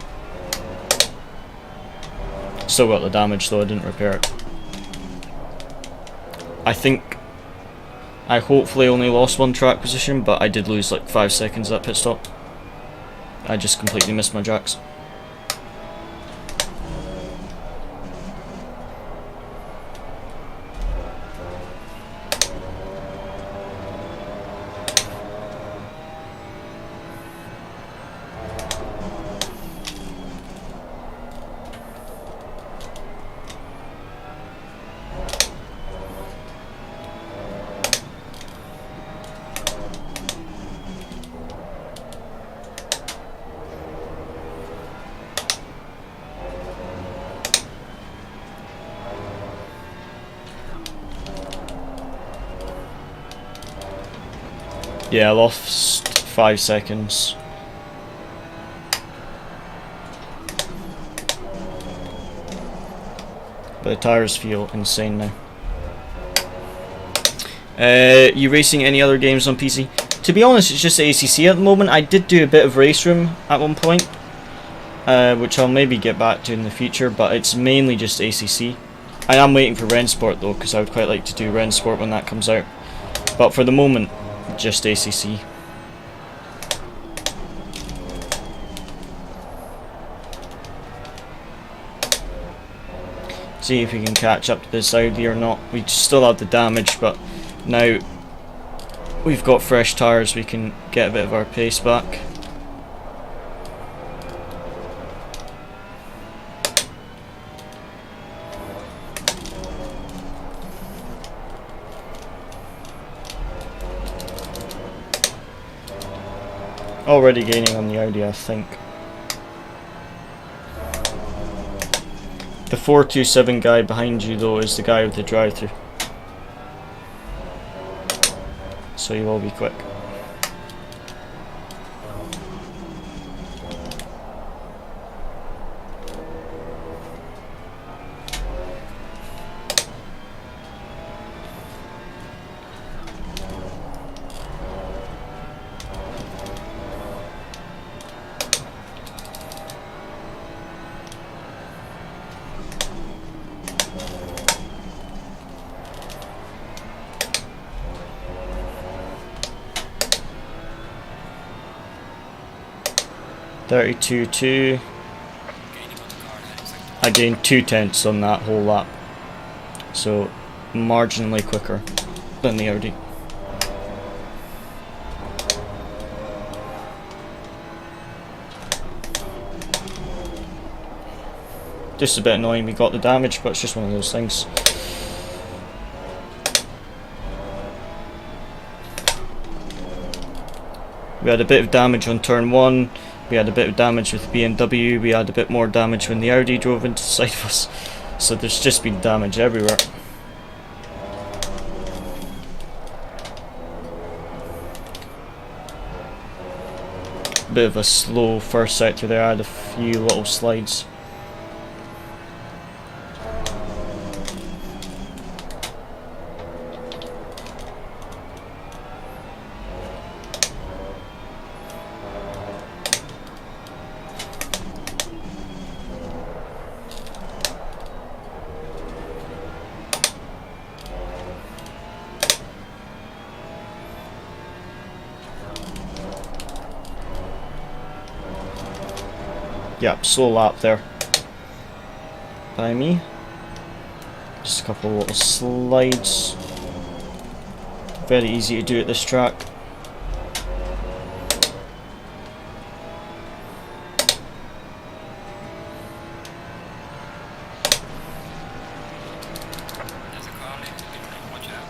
Still got the damage though, I didn't repair it. I hopefully only lost 1 track position, but I did lose like 5 seconds at pit stop. I just completely missed my jacks. Yeah, I lost 5 seconds. But the tires feel insane now. You racing any other games on PC? To be honest, it's just ACC at the moment. I did do a bit of Race Room at one point, which I'll maybe get back to in the future, but it's mainly just ACC. I am waiting for Rensport though, because I would quite like to do Rensport when that comes out. But for the moment, just ACC. See if we can catch up to this Audi or not. We still have the damage, but now we've got fresh tyres, we can get a bit of our pace back. Already gaining on the Audi, I think. The 427 guy behind you though is the guy with the drive-thru, so you will be quick. .32.2. I gained 2/10 on that whole lap, so marginally quicker than the Audi. Just a bit annoying we got the damage, but it's just one of those things. We had a bit of damage on turn 1, we had a bit of damage with BMW, we had a bit more damage when the Audi drove into the side of us. So there's just been damage everywhere. Bit of a slow first sector there, I had a few little slides. Yep, slow lap there by me. Just a couple of little slides. Very easy to do at this track. There's a car left to the right, watch out.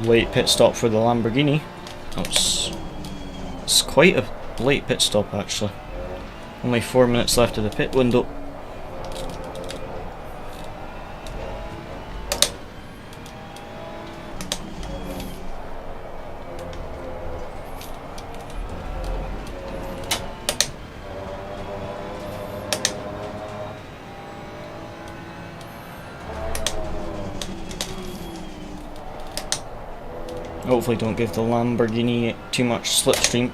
Late pit stop for the Lamborghini. It's quite a late pit stop actually. Only 4 minutes left of the pit window. Hopefully don't give the Lamborghini too much slipstream,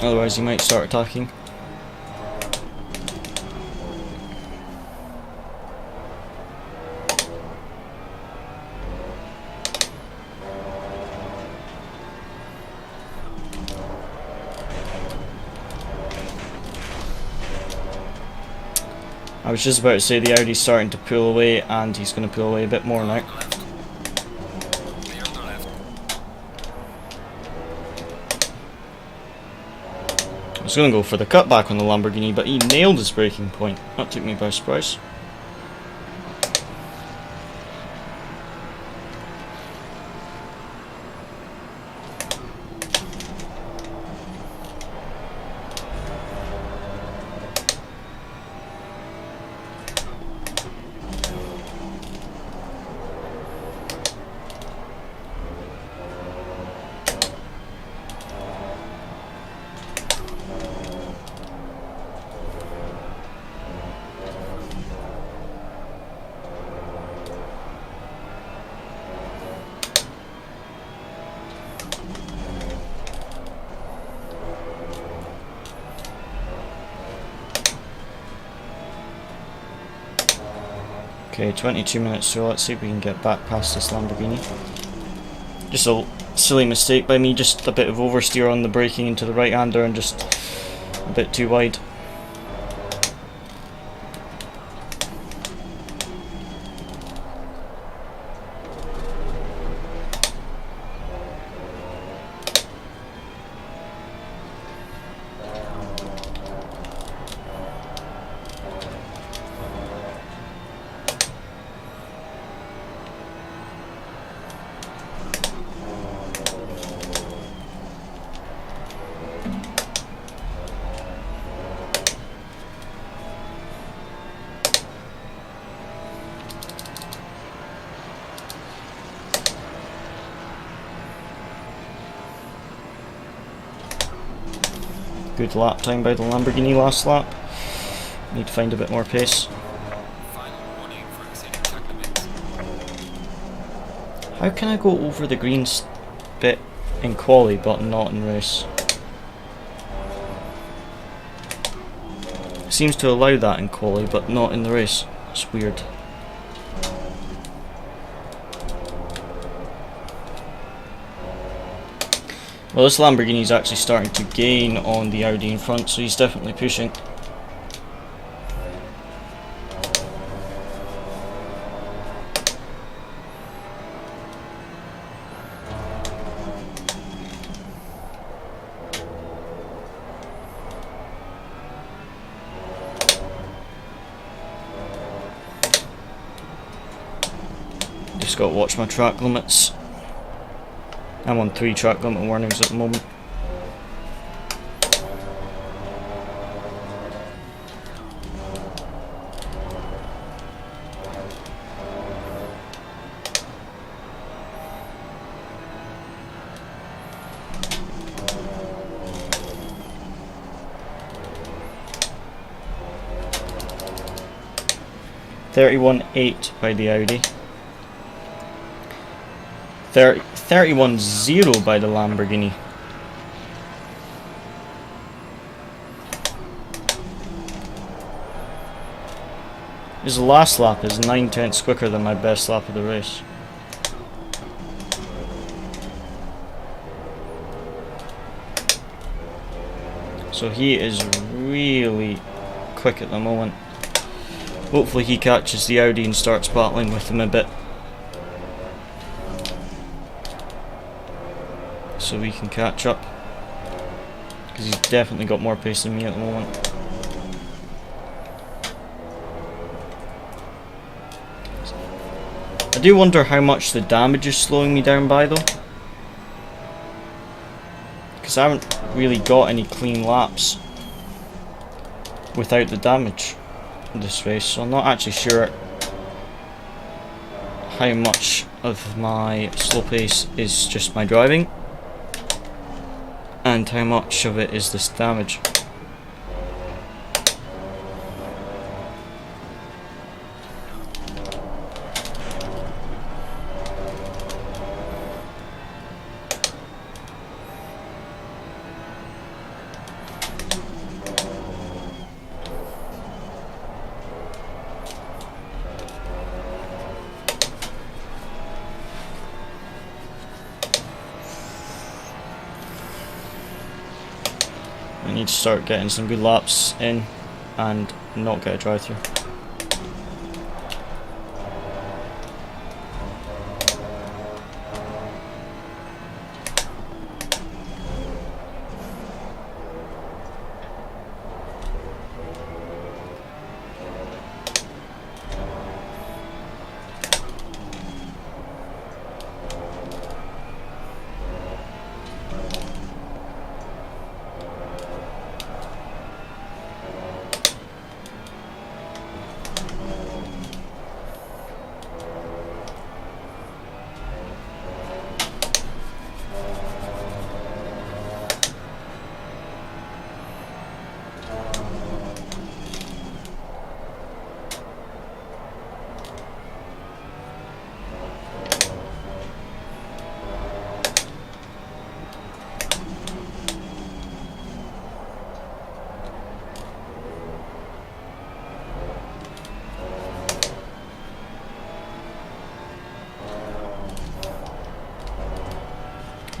otherwise he might start attacking. I was just about to say the Audi's starting to pull away, and he's going to pull away a bit more now. Clear on the left. I was going to go for the cutback on the Lamborghini, but he nailed his braking point. That took me by surprise. Okay, 22 minutes, so let's see if we can get back past this Lamborghini. Just a silly mistake by me, just a bit of oversteer on the braking into the right-hander and just a bit too wide. Good lap time by the Lamborghini last lap. Need to find a bit more pace. Final warning for exceeding track limits. How can I go over the greens bit in quali but not in race? It seems to allow that in quali but not in the race. It's weird. Well, this Lamborghini is actually starting to gain on the Audi in front, so he's definitely pushing. Just got to watch my track limits. I'm on 3 track limit warnings at the moment. .31.8 by the Audi. 31.0 by the Lamborghini. His last lap is 9/10 quicker than my best lap of the race. So he is really quick at the moment. Hopefully he catches the Audi and starts battling with him a bit, so we can catch up, because he's definitely got more pace than me at the moment. I do wonder how much the damage is slowing me down by though, because I haven't really got any clean laps without the damage in this race, so I'm not actually sure how much of my slow pace is just my driving and how much of it is this damage. I need to start getting some good laps in and not get a drive through.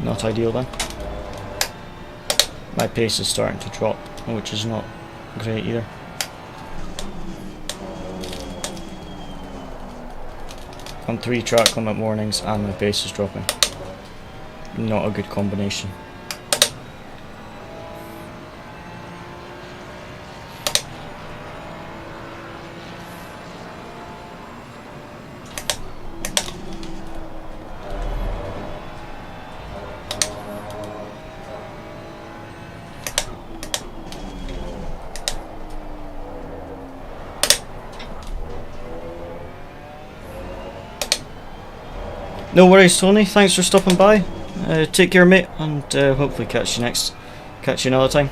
Not ideal then. My pace is starting to drop, which is not great either. On 3 track limit mornings and my pace is dropping. Not a good combination. No worries, Tony. Thanks for stopping by. Take care, mate, and hopefully catch you another time.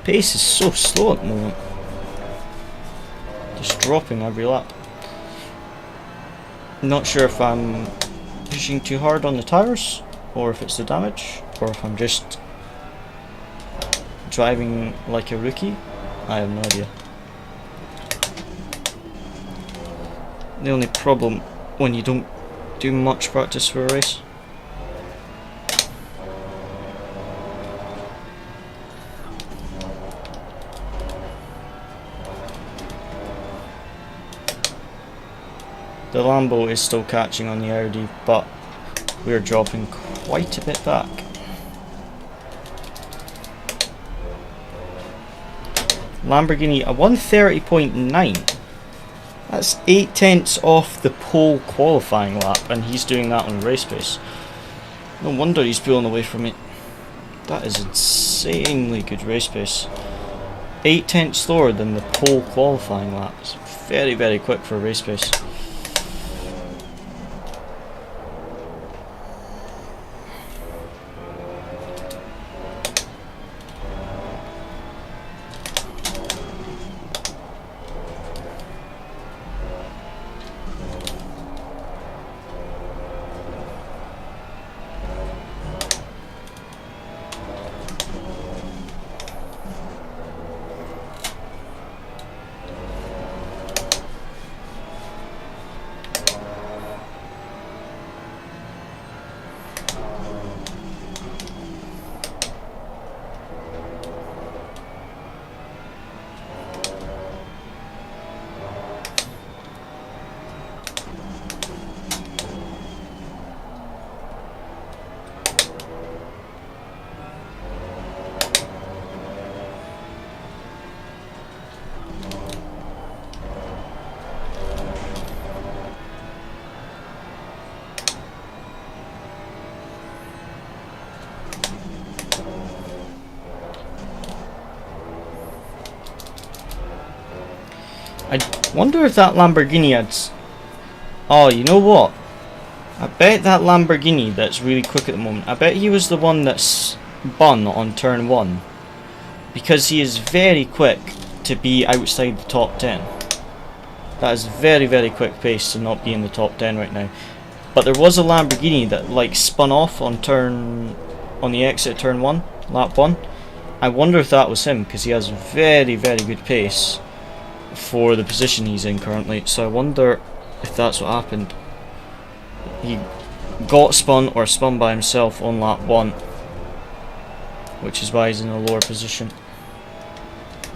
Pace is so slow at the moment. Just dropping every lap. Not sure if I'm pushing too hard on the tyres, or if it's the damage, or if I'm just driving like a rookie. I have no idea. The only problem when you don't do much practice for a race. The Lambo is still catching on the Audi, but we're dropping quite a bit back. Lamborghini, a 130.9. That's 8/10 off the pole qualifying lap, and he's doing that on race pace. No wonder he's pulling away from me. That is insanely good race pace. 8/10 slower than the pole qualifying lap. It's very, very quick for race pace. Wonder if that Lamborghini had... Oh, you know what? I bet that Lamborghini that's really quick at the moment, I bet he was the one that's spun on turn 1. Because he is very quick to be outside the top 10. That is very, very quick pace to not be in the top 10 right now. But there was a Lamborghini that like spun off on the exit at turn 1, lap 1. I wonder if that was him, because he has very, very good pace for the position he's in currently. So I wonder if that's what happened. He got spun or spun by himself on lap 1, which is why he's in a lower position.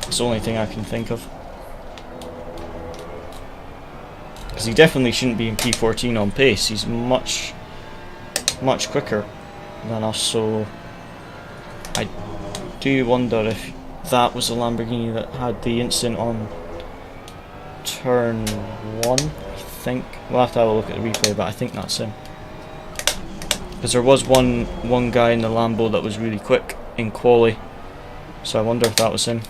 It's the only thing I can think of. Because he definitely shouldn't be in P14 on pace. He's much quicker than us, so I do wonder if that was the Lamborghini that had the incident on turn 1, I think. We'll have to have a look at the replay, but I think that's him. Because there was one guy in the Lambo that was really quick in quali, so I wonder if that was him.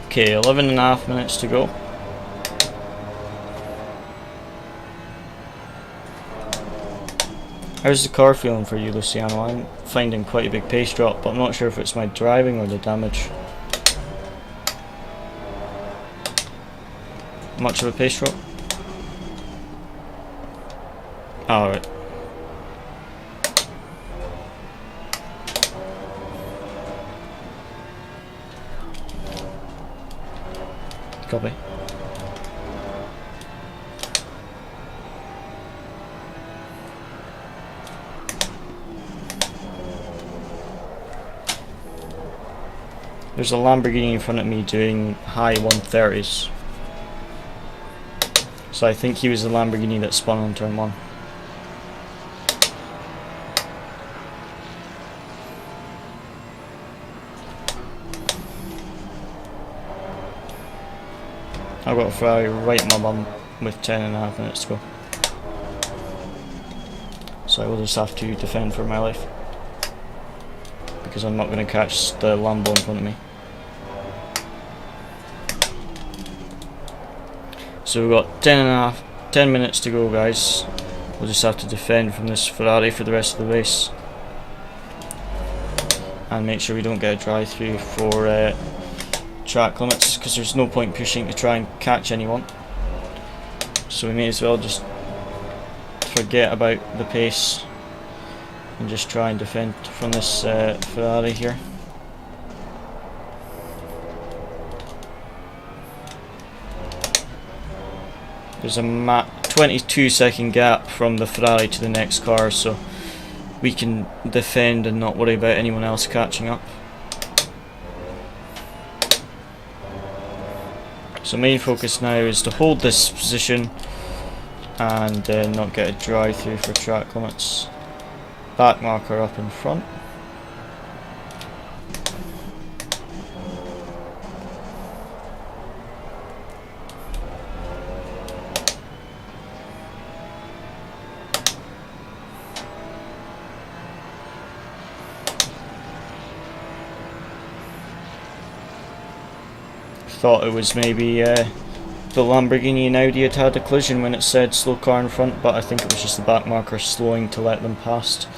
Okay, 11.5 minutes to go. How's the car feeling for you, Luciano? I'm finding quite a big pace drop, but I'm not sure if it's my driving or the damage. Much of a pace drop? Alright. Copy. There's a Lamborghini in front of me doing high 130s. So I think he was the Lamborghini that spun on turn 1. I've got a Ferrari right in my bum with 10.5 minutes to go. So I will just have to defend for my life, because I'm not going to catch the Lambo in front of me. So we've got 10 minutes to go, guys. We'll just have to defend from this Ferrari for the rest of the race. And make sure we don't get a drive-through for track limits, because there's no point pushing to try and catch anyone. So we may as well just forget about the pace and just try and defend from this Ferrari here. There's a 22-second gap from the Ferrari to the next car, so we can defend and not worry about anyone else catching up. So main focus now is to hold this position and not get a drive through for track limits. Back marker up in front. Thought it was maybe the Lamborghini and Audi had a collision when it said slow car in front, but I think it was just the back marker slowing to let them past.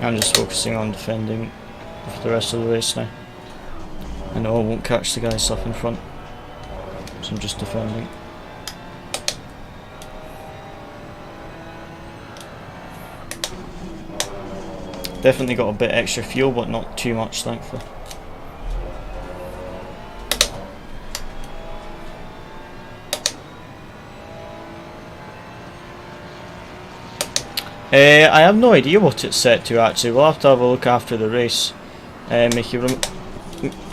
I'm just focusing on defending for the rest of the race now. I know I won't catch the guys up in front, so I'm just defending. Definitely got a bit extra fuel, but not too much, thankfully. I have no idea what it's set to actually. We'll have to have a look after the race. Make you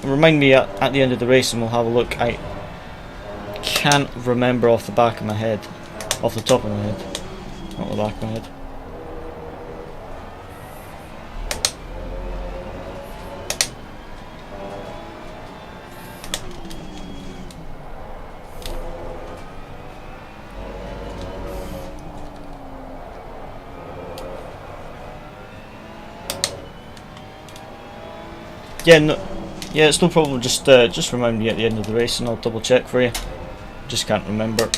remind me at the end of the race, and we'll have a look. I can't remember off the back of my head, off the top of my head, not the back of my head. Yeah, no, yeah, it's no problem. Just remind me at the end of the race, and I'll double check for you. Just can't remember.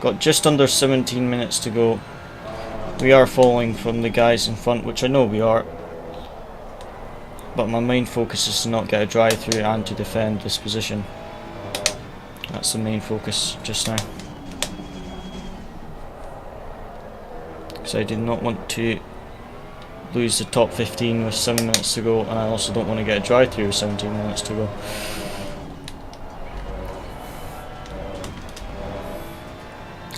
Got just under 17 minutes to go. We are falling from the guys in front, which I know we are. But my main focus is to not get a drive through and to defend this position. That's the main focus just now. Because I did not want to lose the top 15 with 7 minutes to go, and I also don't want to get a drive through with 17 minutes to go.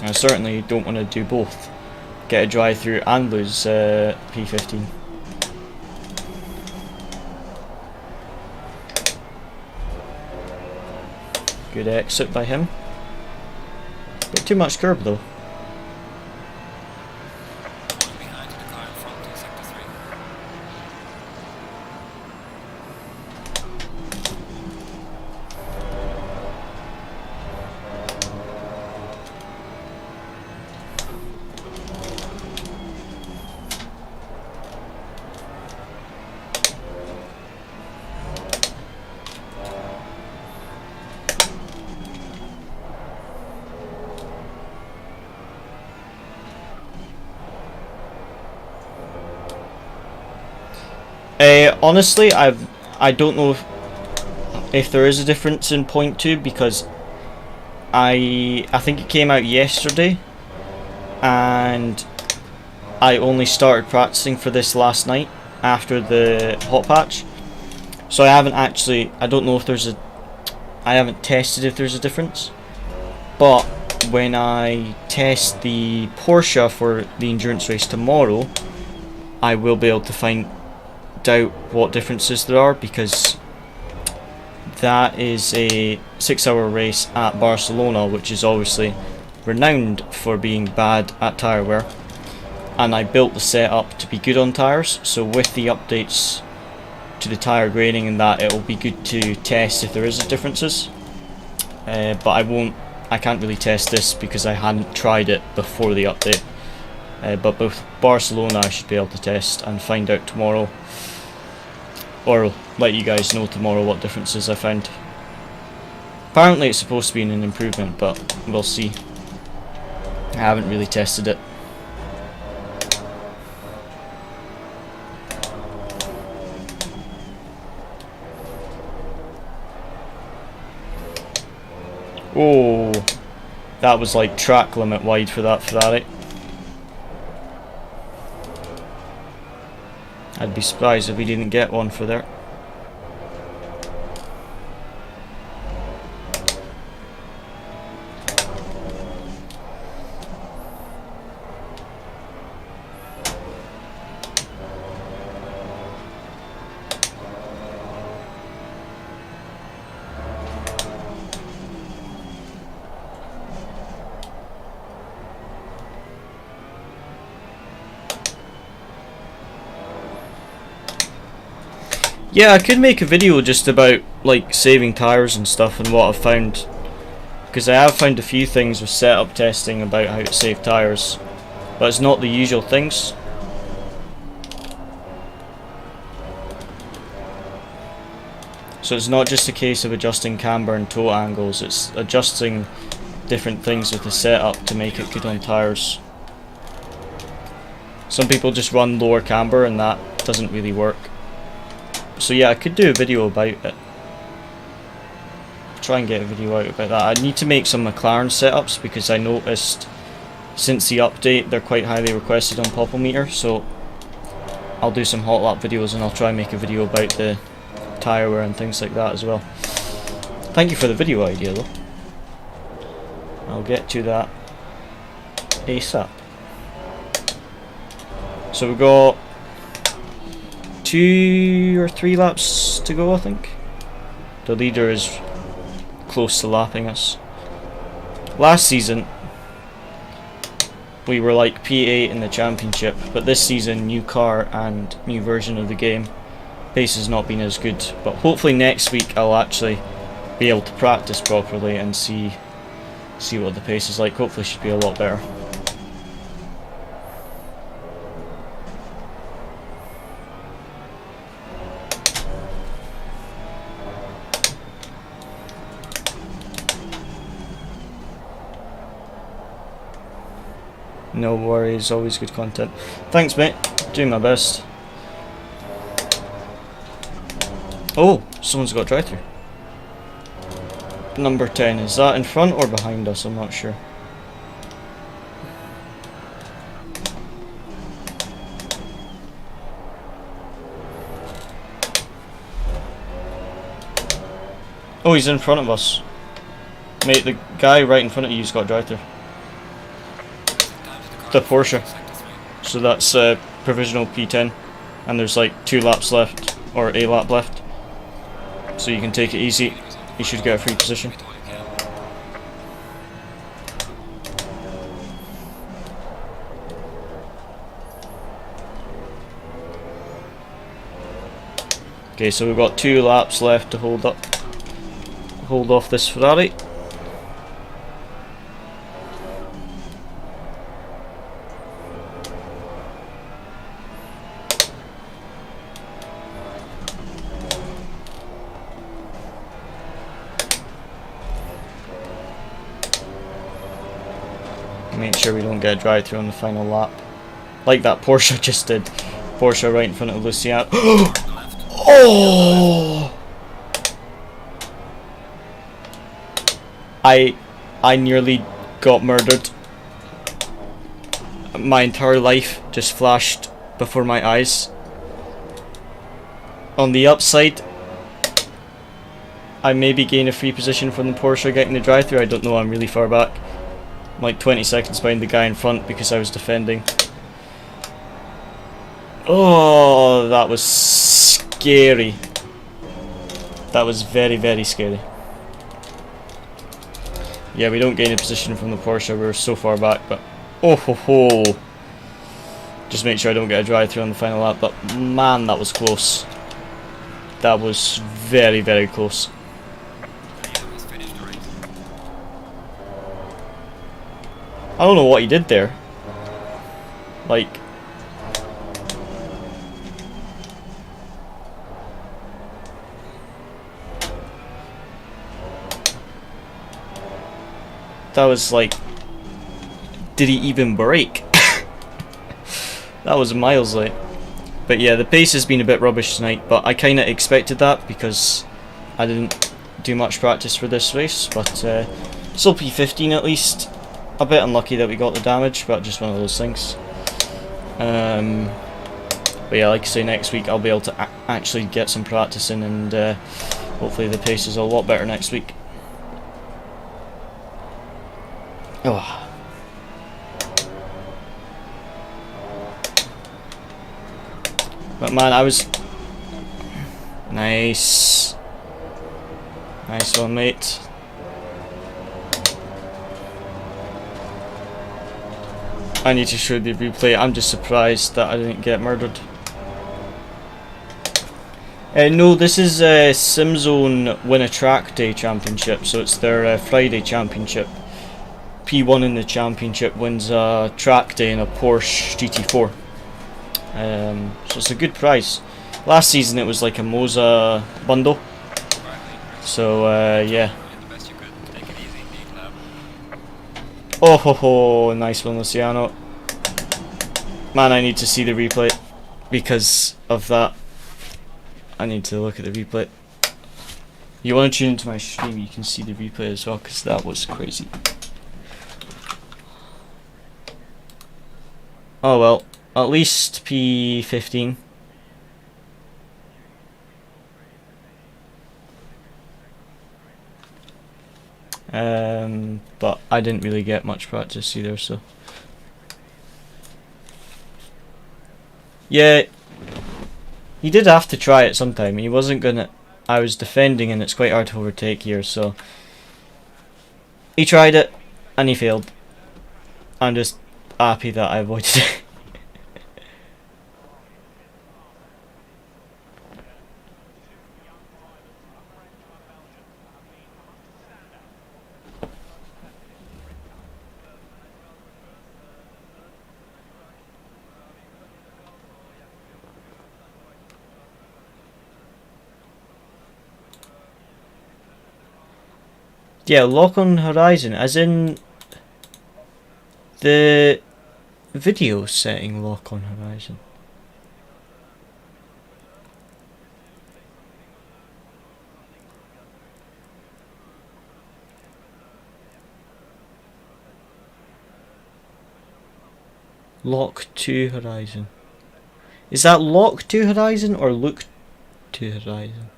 I certainly don't want to do both, get a drive through and lose P15. Good exit by him. Bit too much curb though. Behind the car in front in sector 3. Honestly, I don't know if there is a difference in point 2, because I think it came out yesterday, and I only started practicing for this last night after the hot patch. So I haven't actually, I don't know if there's a, I haven't tested if there's a difference. But when I test the Porsche for the endurance race tomorrow, I will be able to find out what differences there are, because that is a 6-hour race at Barcelona, which is obviously renowned for being bad at tyre wear, and I built the setup to be good on tyres. So with the updates to the tyre grading and that, it will be good to test if there is differences, but I can't really test this because I hadn't tried it before the update. But with Barcelona I should be able to test and find out tomorrow, or let you guys know tomorrow what differences I found. Apparently it's supposed to be an improvement, but we'll see. I haven't really tested it. Oh, that was like track limit wide for that Ferrari. I'd be surprised if we didn't get one for there. Yeah, I could make a video just about like saving tyres and stuff and what I've found, because I have found a few things with setup testing about how to save tyres, but it's not the usual things. So it's not just a case of adjusting camber and toe angles, it's adjusting different things with the setup to make it good on tyres. Some people just run lower camber and that doesn't really work. So yeah, I could do a video about it. Try and get a video out about that. I need to make some McLaren setups because I noticed since the update they're quite highly requested on Popometer, so I'll do some hot lap videos and I'll try and make a video about the tyre wear and things like that as well. Thank you for the video idea though. I'll get to that ASAP. So we've got 2 or 3 laps to go, I think. The leader is close to lapping us. Last season we were like P8 in the championship, but this season, new car and new version of the game, pace has not been as good, but hopefully next week I'll actually be able to practice properly and see what the pace is like. Hopefully it should be a lot better. No worries, always good content. Thanks mate, doing my best. Oh, someone's got a drive-through. Number 10, is that in front or behind us? I'm not sure. Oh, he's in front of us. Mate, the guy right in front of you's got a drive-through. The Porsche. So that's provisional P10, and there's like 2 laps left, or a lap left. So you can take it easy. You should get a free position. Okay, so we've got 2 laps left to hold off this Ferrari. Make sure we don't get a drive-through on the final lap, like that Porsche just did. Porsche right in front of Luciano. Oh! I nearly got murdered. My entire life just flashed before my eyes. On the upside, I maybe gain a free position from the Porsche getting the drive-through. I don't know, I'm really far back. I'm like 20 seconds behind the guy in front because I was defending. Oh, that was scary. That was very, very scary. Yeah, we don't gain a position from the Porsche, we're so far back, but oh ho ho. Just make sure I don't get a drive-through on the final lap, but man, that was close. That was very, very close. I don't know what he did there. Like, that was like, did he even brake? That was miles late. But yeah, the pace has been a bit rubbish tonight, but I kind of expected that because I didn't do much practice for this race, but still P15 at least. A bit unlucky that we got the damage, but just one of those things. But yeah, like I say, next week I'll be able to actually get some practice in, and hopefully the pace is a lot better next week. Oh. But man, I was... Nice. Nice one, mate. I need to show the replay. I'm just surprised that I didn't get murdered. No, this is Simzone Win a Track Day Championship, so it's their Friday Championship. P1 in the Championship wins a track day in a Porsche GT4. So it's a good prize. Last season it was like a Moza bundle. So yeah. Oh ho ho, nice one Luciano. Man, I need to see the replay because of that. I need to look at the replay. You want to tune into my stream, you can see the replay as well, because that was crazy. Oh well, at least P15. But I didn't really get much practice either, so. Yeah, he did have to try it sometime. He wasn't gonna. I was defending, and it's quite hard to overtake here, so. He tried it, and he failed. I'm just happy that I avoided it. Yeah, lock on horizon, as in the video setting lock on horizon. Lock to horizon. Is that lock to horizon or look to horizon?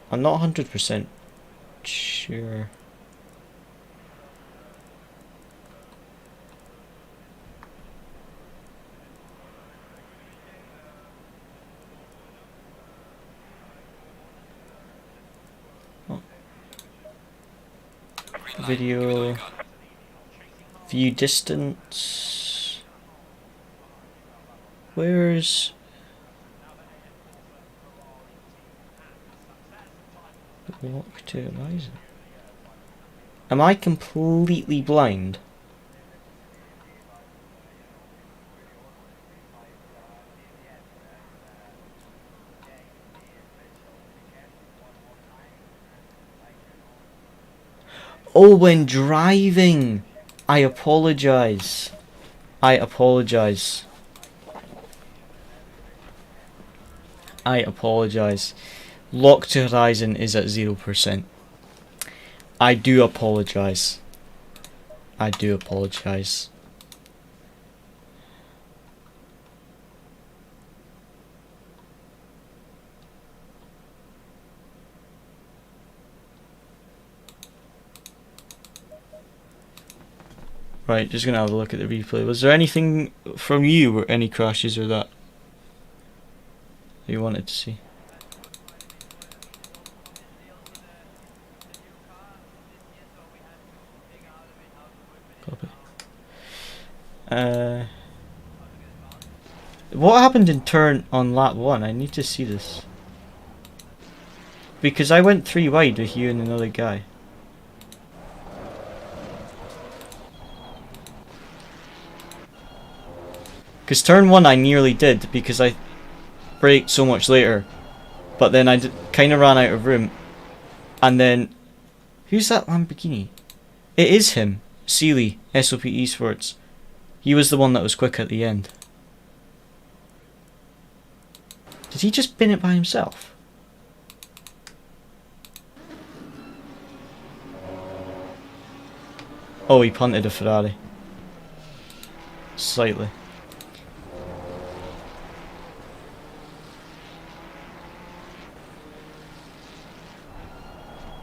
I'm not 100% sure. Oh. Video view distance. Where's lock to horizon? Am I completely blind? Oh, when driving! I apologize. I apologize. I apologize. Lock to horizon is at 0%. I do apologize. I do apologize. Right, just gonna have a look at the replay. Was there anything from you, or any crashes or that you wanted to see? Copy. What happened in turn on lap 1? I need to see this. Because I went 3 wide with you and another guy. Because turn 1 I nearly did because I braked so much later. But then I kind of ran out of room. And then... Who's that Lamborghini? It is him. Sealy, SOP Esports. He was the one that was quick at the end. Did he just bin it by himself? Oh, he punted a Ferrari. Slightly.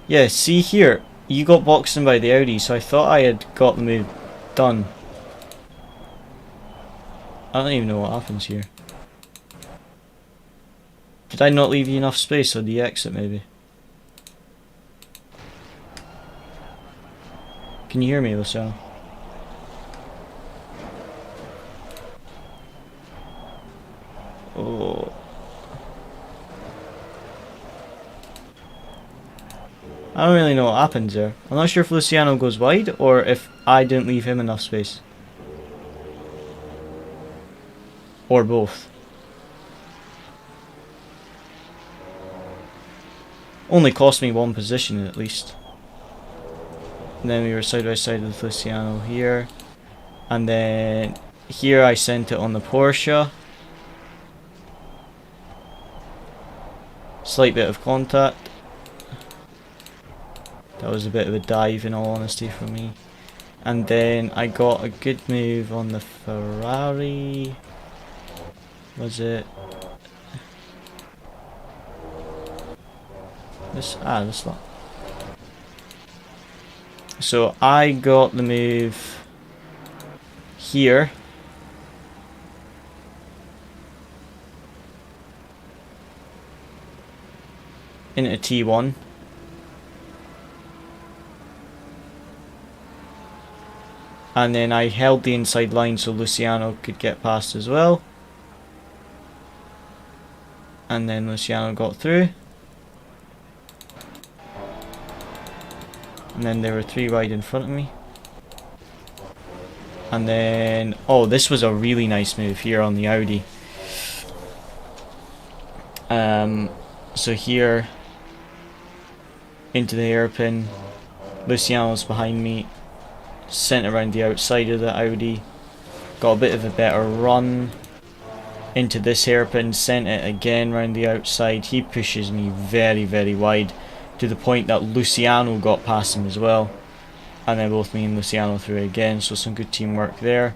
Yeah, see here, you got boxed in by the Audi, so I thought I had got the move done. I don't even know what happens here. Did I not leave you enough space on the exit maybe? Can you hear me, Luciano? Oh. I don't really know what happens there. I'm not sure if Luciano goes wide or if I didn't leave him enough space. Or both. Only cost me 1 position at least. And then we were side by side with Luciano here. And then here I sent it on the Porsche. Slight bit of contact. That was a bit of a dive in all honesty for me. And then I got a good move on the Ferrari. Was it this? Ah, this one. So I got the move here. Into T1. And then I held the inside line so Luciano could get past as well. And then Luciano got through. And then there were 3 wide in front of me. And then, oh, this was a really nice move here on the Audi. So here, into the hairpin, Luciano's behind me, sent around the outside of the Audi, got a bit of a better run into this hairpin, sent it again round the outside. He pushes me very, very wide to the point that Luciano got past him as well, and then both me and Luciano through again, so some good teamwork there.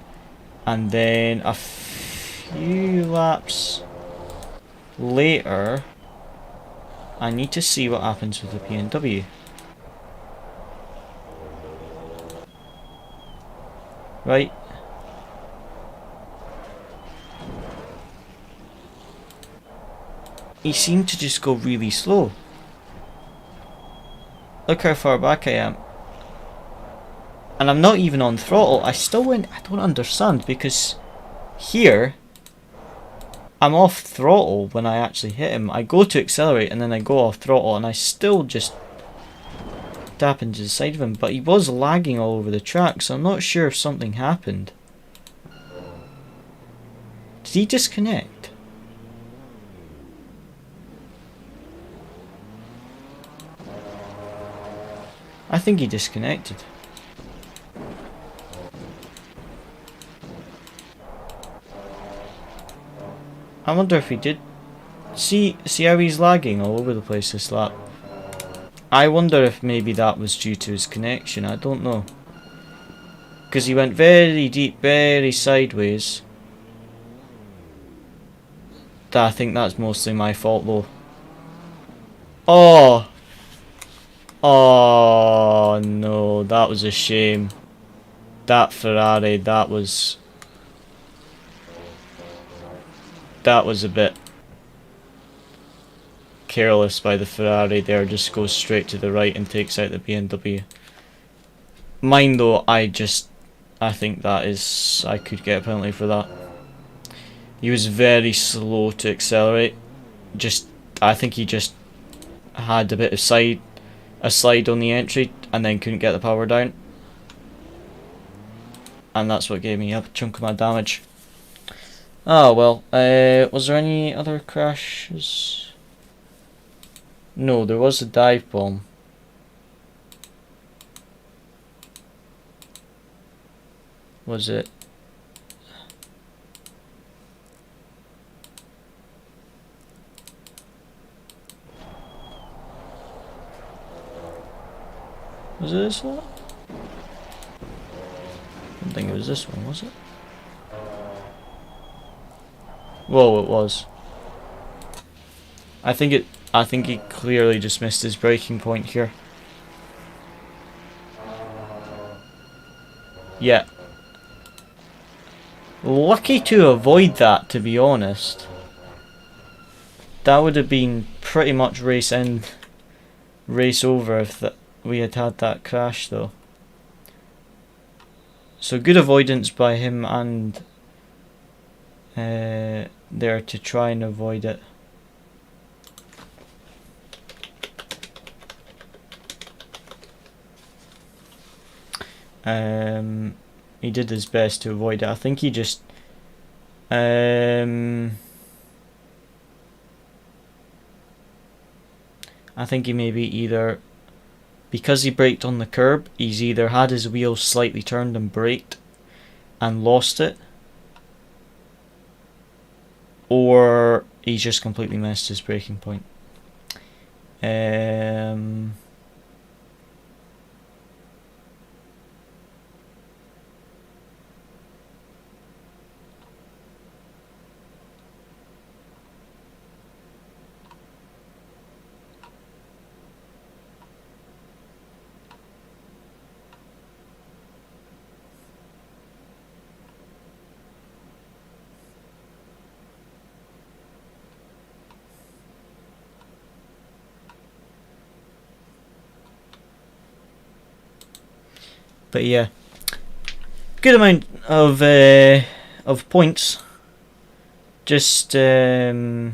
And then a few laps later, I need to see what happens with the BMW. Right. He seemed to just go really slow. Look how far back I am. And I'm not even on throttle. I still went, I don't understand, because here I'm off throttle when I actually hit him. I go to accelerate and then I go off throttle and I still just tap into the side of him, but he was lagging all over the track, so I'm not sure if something happened. Did he disconnect? I think he disconnected. I wonder if he did. See how he's lagging all over the place this lap. I wonder if maybe that was due to his connection. I don't know. Because he went very deep, very sideways. I think that's mostly my fault though. Oh! Oh no, that was a shame. That Ferrari, that was a bit careless by the Ferrari there. Just goes straight to the right and takes out the BMW. Mine though, I think that is, I could get a penalty for that. He was very slow to accelerate. I think he just had a bit of a slide on the entry and then couldn't get the power down. And that's what gave me a chunk of my damage. Oh well, was there any other crashes? No, there was a dive bomb. Was it? Was it this one? I don't think it was this one, was it? Whoa, it was. I think he clearly just missed his braking point here. Yeah. Lucky to avoid that, to be honest. That would have been pretty much race end, race over if we had had that crash though. So good avoidance by him and there to try and avoid it. He did his best to avoid it. I think he just I think he maybe either, because he braked on the curb, he's either had his wheels slightly turned and braked and lost it, or he's just completely missed his breaking point. But yeah, good amount of points. Just the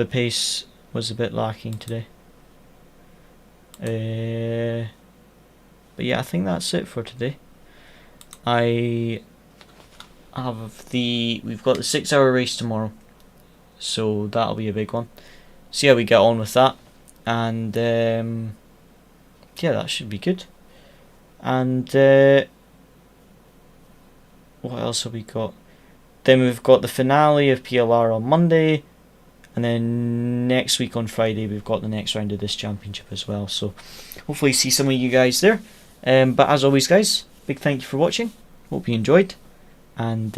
pace was a bit lacking today. But yeah, I think that's it for today. We've got the 6-hour race tomorrow, so that'll be a big one. See how we get on with that, and yeah, that should be good. And what else have we got? Then we've got the finale of PLR on Monday, and then next week on Friday we've got the next round of this championship as well. So hopefully see some of you guys there. But as always, guys, big thank you for watching. Hope you enjoyed, and